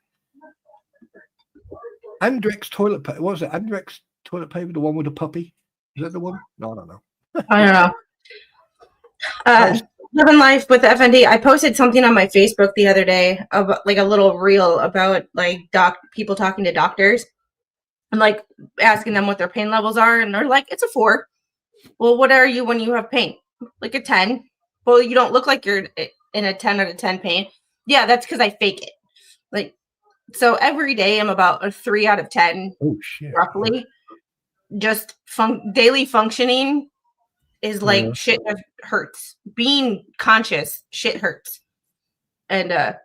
Andrex toilet paper. What was it? Andrex toilet paper, the one with the puppy? Is that the one? No, I don't know. I don't know. Living life with FND. I posted something on my Facebook the other day about like a little reel about like people talking to doctors and like asking them what their pain levels are, and they're like, it's a 4. Well, what are you when you have pain? Like a 10. Well, you don't look like you're in a 10 out of 10 pain. Yeah, that's because I fake it. Like, so every day I'm about a 3 out of 10. Oh shit! Roughly. Just daily functioning is like shit hurts. Being conscious, shit hurts. And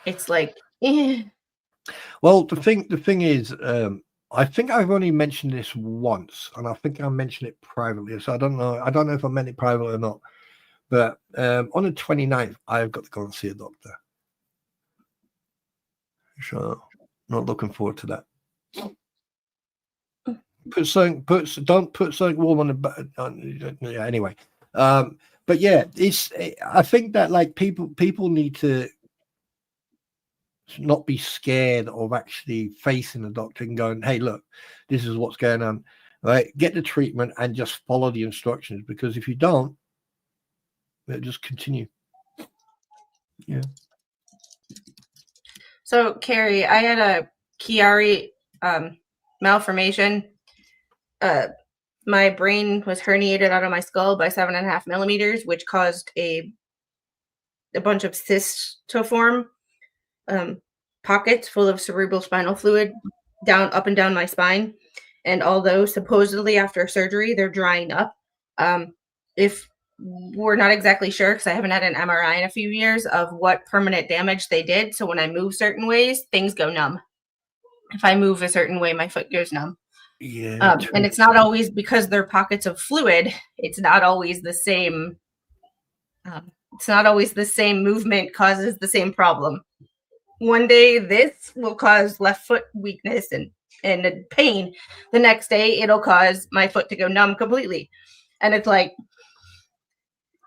it's like, eh. Well, the thing is, I think I've only mentioned this once, and I think I mentioned it privately. So I don't know if I meant it privately or not. But on the 29th, I've got to go and see a doctor. So not looking forward to that. Don't put something warm on the back. Yeah, anyway. But yeah, I think that like people need to not be scared of actually facing the doctor and going, hey, look, this is what's going on. Right? Get the treatment and just follow the instructions, because if you don't, it'll just continue. Yeah. So, Carrie, I had a Chiari malformation. My brain was herniated out of my skull by 7.5 millimeters, which caused a bunch of cysts to form, pockets full of cerebral spinal fluid up and down my spine. And although supposedly after surgery they're drying up, if we're not exactly sure, because I haven't had an MRI in a few years, of what permanent damage they did. So when I move certain ways, things go numb. If I move a certain way, my foot goes numb. Yeah. And it's not always because they're pockets of fluid. It's not always the same. It's not always the same movement causes the same problem. One day this will cause left foot weakness and pain. The next day it'll cause my foot to go numb completely. And it's like,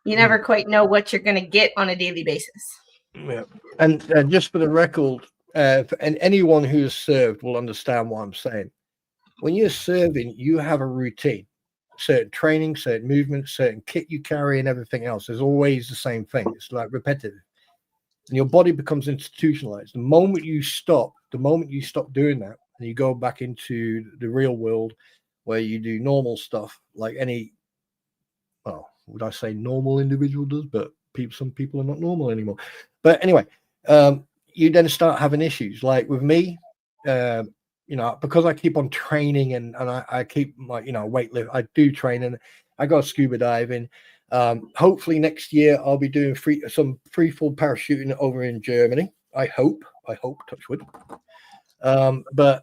you never quite know what you're going to get on a daily basis. Yeah. And just for the record, and anyone who has served will understand what I'm saying. When you're serving, you have a routine, certain training, certain movements, certain kit you carry, and everything else. There's always the same thing. It's like repetitive. And your body becomes institutionalized. The moment you stop doing that, and you go back into the real world where you do normal stuff, like any, well, would I say normal individual does, but some people are not normal anymore. But anyway, you then start having issues. Like with me, because I keep on training and I keep my, weight lift. I do train and I go scuba diving. Hopefully next year I'll be doing some free fall parachuting over in Germany. I hope, touch wood. But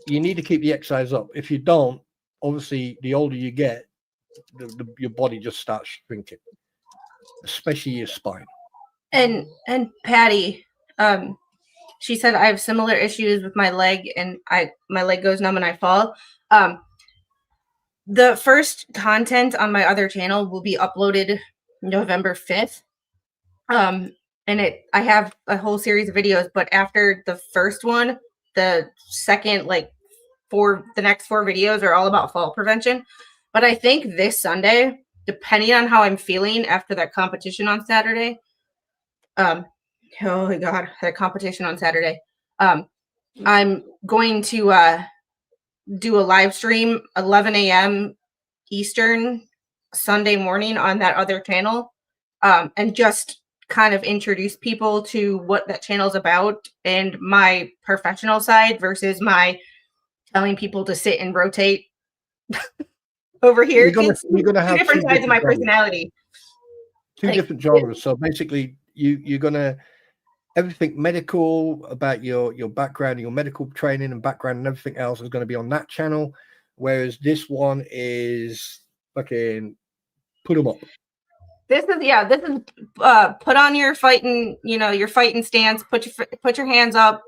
you need to keep the exercise up. If you don't, obviously the older you get, your body just starts shrinking, especially your spine. And Patty, she said I have similar issues with my leg, and my leg goes numb and I fall. The first content on my other channel will be uploaded November 5th. And I have a whole series of videos, but after the first one, the second, the next 4 videos are all about fall prevention. But I think this Sunday, depending on how I'm feeling after that competition on Saturday, oh my God, that competition on Saturday, I'm going to do a live stream 11 a.m. Eastern Sunday morning on that other channel, and just kind of introduce people to what that channel is about and my professional side versus my telling people to sit and rotate over here. You're gonna have two different sides of my personality. Two different genres. So basically, you're gonna everything medical about your background, your medical training and background, and everything else is going to be on that channel. Whereas this one is fucking put them up. This is put on your fighting, your fighting stance. Put your hands up.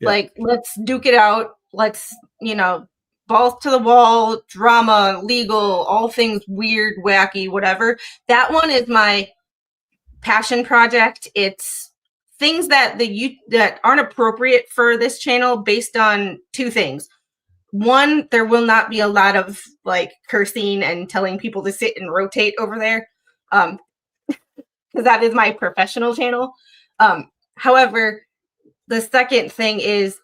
Like let's duke it out. Let's balls to the wall, drama, legal, all things weird, wacky, whatever. That one is my passion project. It's things that that aren't appropriate for this channel based on 2 things. One, there will not be a lot of cursing and telling people to sit and rotate over there, because that is my professional channel. However, the second thing is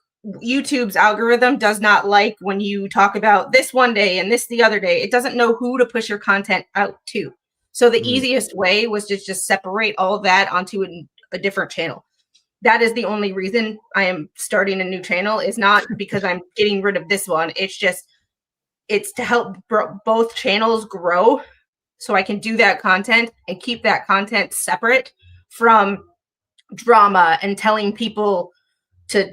YouTube's algorithm does not like when you talk about this one day and this the other day. It doesn't know who to push your content out to. So the easiest way was to just separate all of that onto a different channel. That is the only reason I am starting a new channel, is not because I'm getting rid of this one. It's to help both channels grow so I can do that content and keep that content separate from drama and telling people to,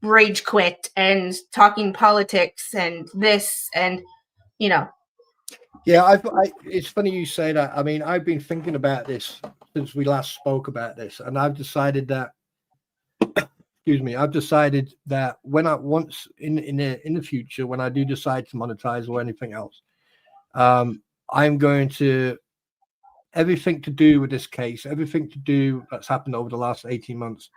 rage quit and talking politics and this and, Yeah, it's funny you say that. I mean, I've been thinking about this since we last spoke about this, and I've decided that when I once in the future, when I do decide to monetize or anything else, I'm going to everything to do with this case, everything to do that's happened over the last 18 months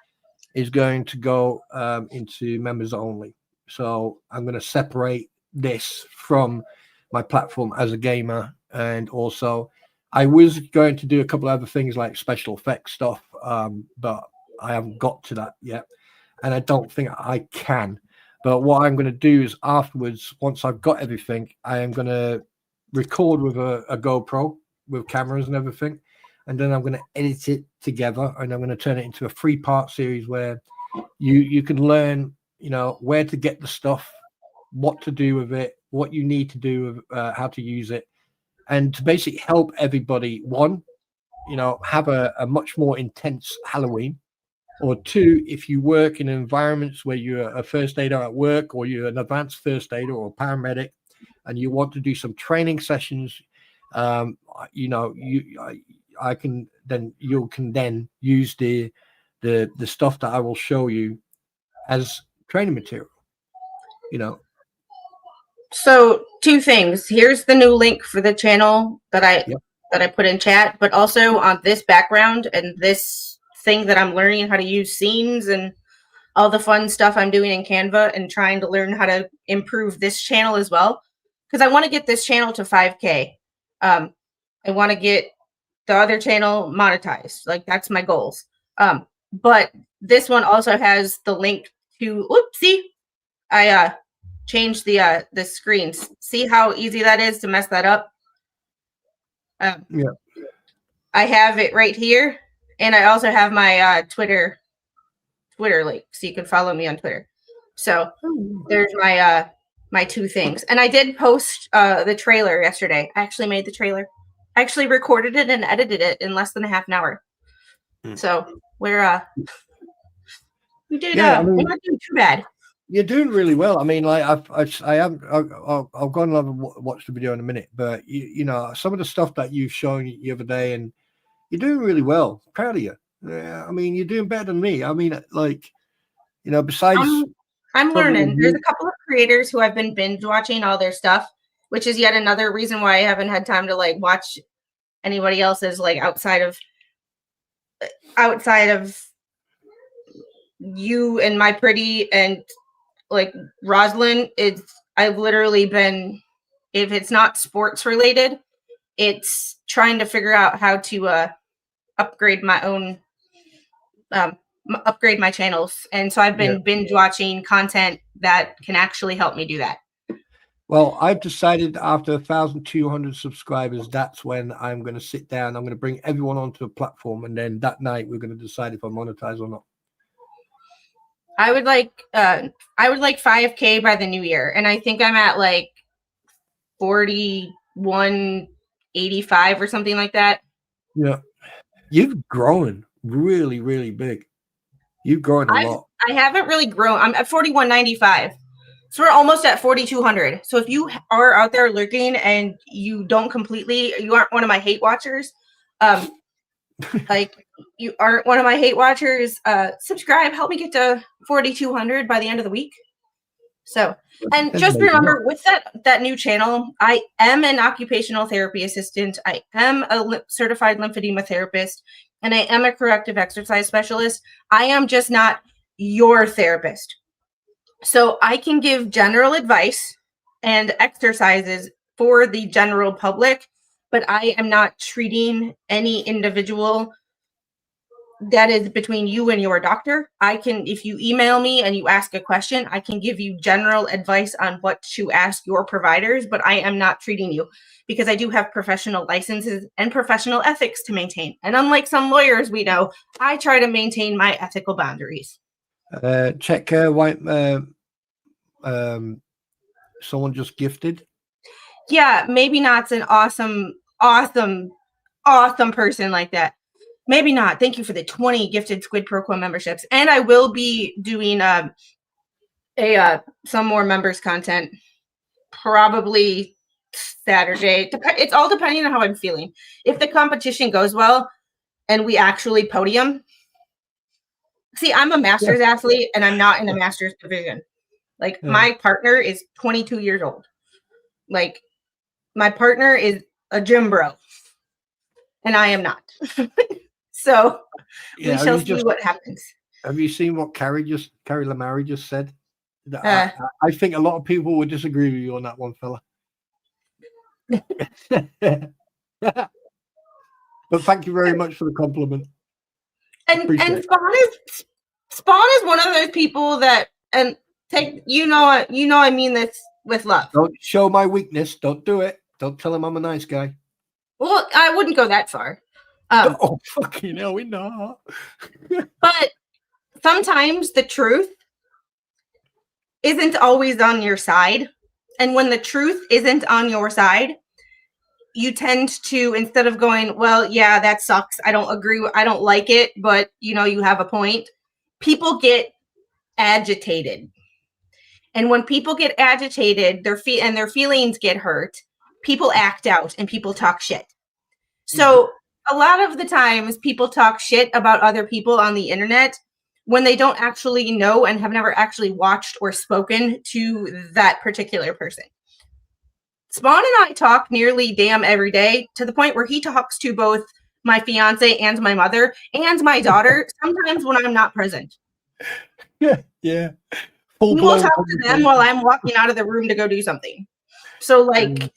is going to go into members only. So I'm going to separate this from my platform as a gamer, and also I was going to do a couple of other things like special effects stuff, but I haven't got to that yet, and I don't think I can. But what I'm going to do is afterwards, once I've got everything, I am going to record with a GoPro with cameras and everything, and then I'm going to edit it together, and I'm going to turn it into a 3-part series where you can learn, where to get the stuff, what to do with it, what you need to do, how to use it, and to basically help everybody, one, have a much more intense Halloween, or 2, if you work in environments where you're a first aider at work, or you're an advanced first aider or paramedic, and you want to do some training sessions, you can then use the stuff that I will show you as training material. So two things. Here's the new link for the channel that I put in chat, but also on this background and this thing that I'm learning how to use scenes and all the fun stuff I'm doing in Canva and trying to learn how to improve this channel as well. Because I want to get this channel to 5K. I want to get the other channel monetized. Like that's my goals. But this one also has the link to, oopsie, I changed the screens. See how easy that is to mess that up? Yeah. I have it right here. And I also have my Twitter link, so you can follow me on Twitter. So there's my my two things. And I did post the trailer yesterday. I actually made the trailer. I actually recorded it and edited it in less than a half an hour. So we're we did Yeah, I mean, we're not doing too bad. You're doing really well. I mean, like I'll go and watch the video in a minute, but you know, some of the stuff that you've shown the other day, and you're doing really well. Proud of you. Yeah, I mean, you're doing better than me. I mean, like, you know, besides, I'm learning. There's a couple of creators who I've been binge watching all their stuff, which is yet another reason why I haven't had time to like watch anybody else's, like outside of you and my pretty and like Roslyn. I've literally been, if it's not sports related, it's trying to figure out how to upgrade my own upgrade my channels. And so I've been binge watching content that can actually help me do that. Well, I've decided after 1,200 subscribers, that's when I'm going to sit down. I'm going to bring everyone onto a platform, and then that night we're going to decide if I monetize or not. I would like 5K by the new year, and I think I'm at like 4185 or something like that. Yeah, you've grown really, really big. You've grown a lot. I haven't really grown. I'm at 4195. So we're almost at 4,200. So if you are out there lurking and you aren't one of my hate watchers, like you aren't one of my hate watchers, subscribe, help me get to 4,200 by the end of the week. So, and just remember with that new channel, I am an occupational therapy assistant. I am a certified lymphedema therapist, and I am a corrective exercise specialist. I am just not your therapist. So I can give general advice and exercises for the general public, but I am not treating any individual. That is between you and your doctor. If you email me and you ask a question, I can give you general advice on what to ask your providers, but I am not treating you because I do have professional licenses and professional ethics to maintain. And unlike some lawyers we know, I try to maintain my ethical boundaries. Check someone just gifted. Yeah, maybe not an awesome person like that. Maybe not. Thank you for the 20 gifted Squid Pro Quo memberships. And I will be doing some more members content probably Saturday. It's all depending on how I'm feeling. If the competition goes well and we actually podium. See, I'm a master's athlete and I'm not in a master's division. Like my partner is 22 years old. Like my partner is a gym bro. And I am not. So we shall see what happens. Have you seen what Carrie Lamari just said? I think a lot of people would disagree with you on that one, fella. But thank you very much for the compliment. And Spawn is one of those people that I mean this with love. Don't show my weakness. Don't do it. Don't tell him I'm a nice guy. Well, I wouldn't go that far. Oh, fucking hell, we're not. But sometimes the truth isn't always on your side. And when the truth isn't on your side, you tend to, instead of going, well, yeah, that sucks. I don't agree. I don't like it, but you have a point. People get agitated. And when people get agitated, their feelings get hurt. People act out and people talk shit. So a lot of the times people talk shit about other people on the internet when they don't actually know and have never actually watched or spoken to that particular person. Spawn and I talk nearly damn every day, to the point where he talks to both my fiance and my mother and my daughter sometimes when I'm not present. Yeah, yeah. He will talk to them while I'm walking out of the room to go do something. So, like,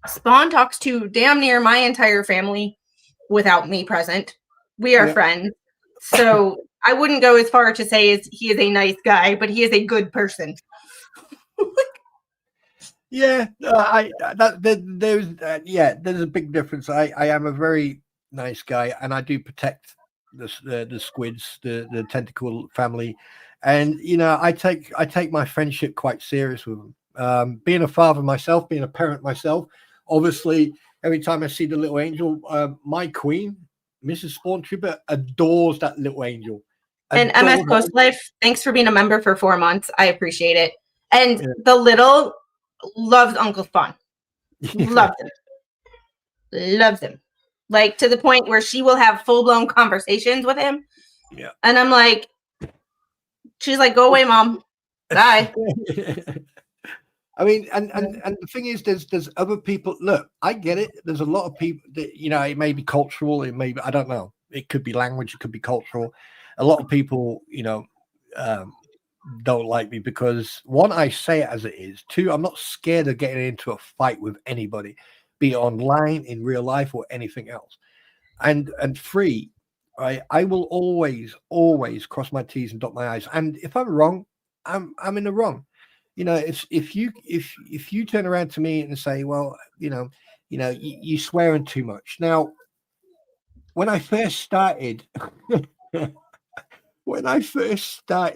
Spawn talks to damn near my entire family without me present. We are friends. So I wouldn't go as far to say he is a nice guy, but he is a good person. Yeah, there's a big difference. I am a very nice guy, and I do protect the squids, the tentacle family, and you know I take my friendship quite serious with them. Being a father myself, being a parent myself, obviously every time I see the little angel, my queen, Mrs. Spawn Trooper, adores that little angel. And MS Ghost Life, thanks for being a member for 4 months. I appreciate it. And the little loves Uncle Spawn. Loves him. Loves him. Like, to the point where she will have full-blown conversations with him. Yeah. And I'm like, she's like, go away, Mom. Bye. I mean, and the thing is, there's other people. Look, I get it. There's a lot of people that, you know, it may be cultural. It may be, I don't know. It could be language. It could be cultural. A lot of people, you know, don't like me because, one, I say it as it is. Two, I'm not scared of getting into a fight with anybody, be it online, in real life, or anything else. And three, I will always cross my T's and dot my I's. And if I'm wrong, I'm in the wrong. You know, if you turn around to me and say, well, you swearing too much. Now, when I first started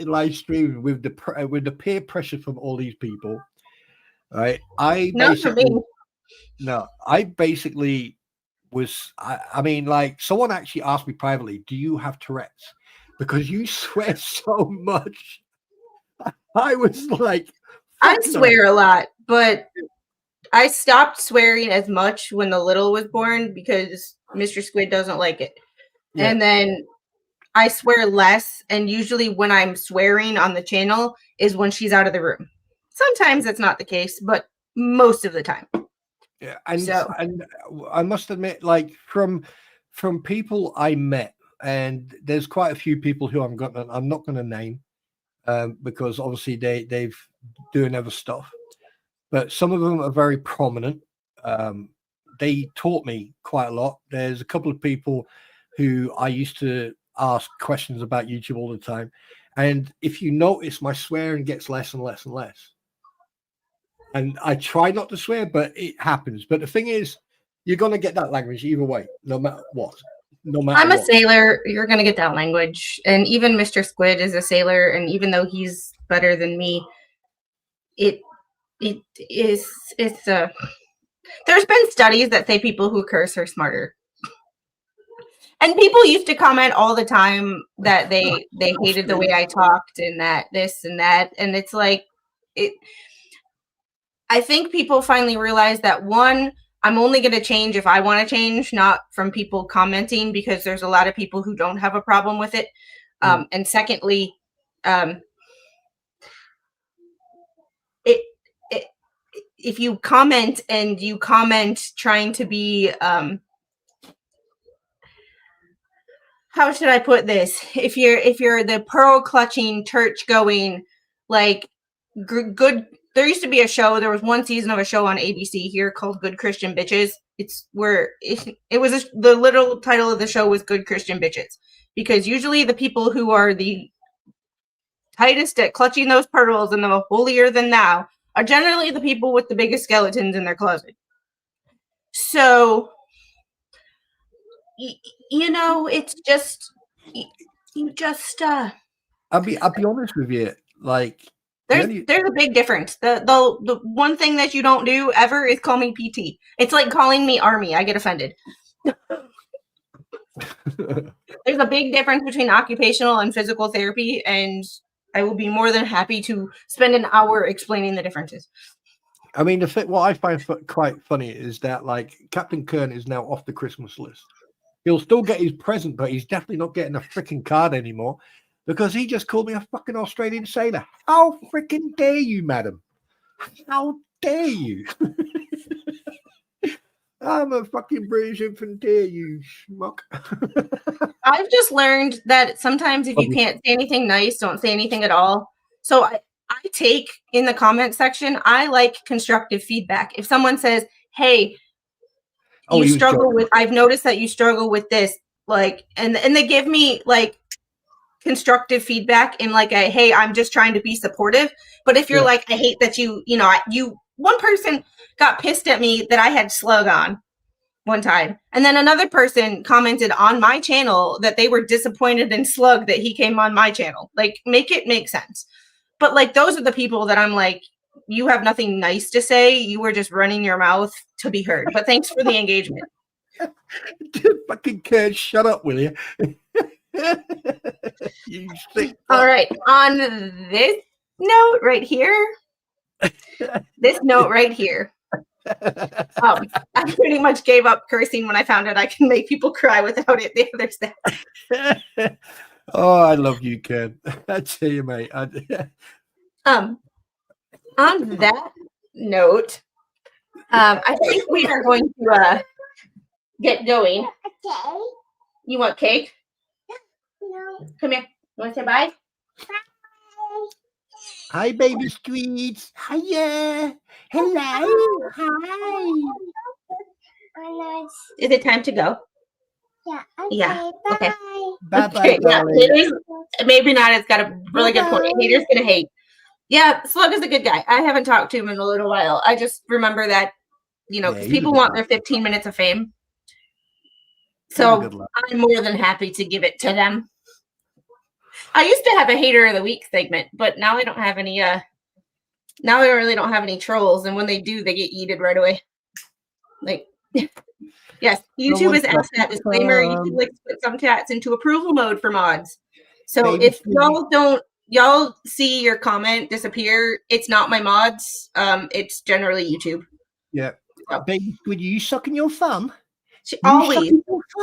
live streaming with the peer pressure from all these people, right? I basically was, I mean, like, someone actually asked me privately, do you have Tourette's? Because you swear so much. I was like, I swear a lot, but I stopped swearing as much when the little was born because Mr. Squid doesn't like it. Yeah. And then I swear less, and usually when I'm swearing on the channel is when she's out of the room. Sometimes that's not the case, but most of the time. Yeah, and I must admit, like, from people I met, and there's quite a few people who I'm not going to name, because obviously they've doing other stuff, but some of them are very prominent. They taught me quite a lot. There's a couple of people who I used to ask questions about YouTube all the time, and if you notice, my swearing gets less and less and less. And I try not to swear, but it happens. But the thing is, you're gonna get that language either way, no matter what. I'm a sailor. You're gonna get that language, and even Mr. Squid is a sailor. And even though he's better than me, it's there's been studies that say people who curse are smarter. And people used to comment all the time that they hated the way I talked and that this and that, and it's like I think people finally realize that, one, I'm only going to change if I want to change, not from people commenting, because there's a lot of people who don't have a problem with it. And secondly, if you comment and you comment trying to be, how should I put this? If you're the pearl clutching, church going, like, good. There used to be a show. There was one season of a show on ABC here called Good Christian Bitches. It's where it was the literal title of the show was Good Christian Bitches, because usually the people who are the tightest at clutching those pearls and the holier than thou are generally the people with the biggest skeletons in their closet. So, you know, it's just you just. I'll be honest with you, like. There's a big difference. The one thing that you don't do ever is call me PT. It's like calling me Army. I get offended. There's a big difference between occupational and physical therapy, and I will be more than happy to spend an hour explaining the differences. I mean, what I find quite funny is that, like, Captain Kern is now off the Christmas list. He'll still get his present, but he's definitely not getting a freaking card anymore. Because he just called me a fucking Australian sailor. How freaking dare you, madam? How dare you? I'm a fucking British infant, dare you, schmuck? I've just learned that sometimes if you can't say anything nice, don't say anything at all. So I take in the comment section, I like constructive feedback. If someone says, hey, you struggle with, I've noticed that you struggle with this, like, and they give me like constructive feedback in like a, hey, I'm just trying to be supportive. But if you're like, I hate that one person got pissed at me that I had slug on one time. And then another person commented on my channel that they were disappointed in slug that he came on my channel. Like, make it make sense. But like, those are the people that I'm like, you have nothing nice to say. You were just running your mouth to be heard. But thanks for the engagement. Fucking kid, shut up, will you? You sick. All right. On this note right here, I pretty much gave up cursing when I found out I can make people cry without it. There's that. Oh, I love you, Ken. I tell you, mate. On that note, I think we are going to get going. Okay. You want cake? No. Come here. You want to say bye? Bye. Hi, baby squeaks. Hiya. Hello. Hi. Is it time to go? Yeah. Yeah, okay. Bye, Okay, bye, yeah, darling. haters, maybe not. It's got a really good point. Haters gonna hate. Yeah, Slug is a good guy. I haven't talked to him in a little while. I just remember that, because people want their 15 minutes of fame. So I'm more than happy to give it to them. I used to have a hater of the week segment, but now I don't have any. Now I really don't have any trolls, and when they do, they get yeeted right away. Like, yes, YouTube has asked that disclaimer. YouTube likes to put some chats into approval mode for mods. So if y'all see your comment disappear, it's not my mods. It's generally YouTube. Yeah. So. Baby, would you sucking your thumb? Always.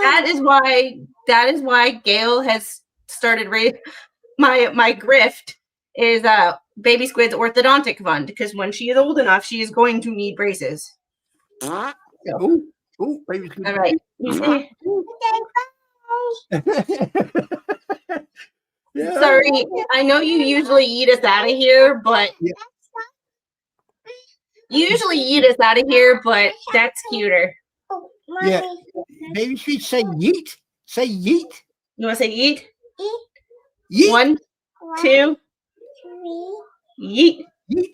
That is why Gail has started my grift is Baby Squid's orthodontic fund, because when she is old enough, she is going to need braces. So. Oh, Baby Squid. All right. Yeah. Sorry, I know you usually eat us out of here, but that's cuter. Yeah. Baby Squid, say yeet. Say yeet. You want to say yeet? Yeet. 1, 2, 3. yeet. Yeet.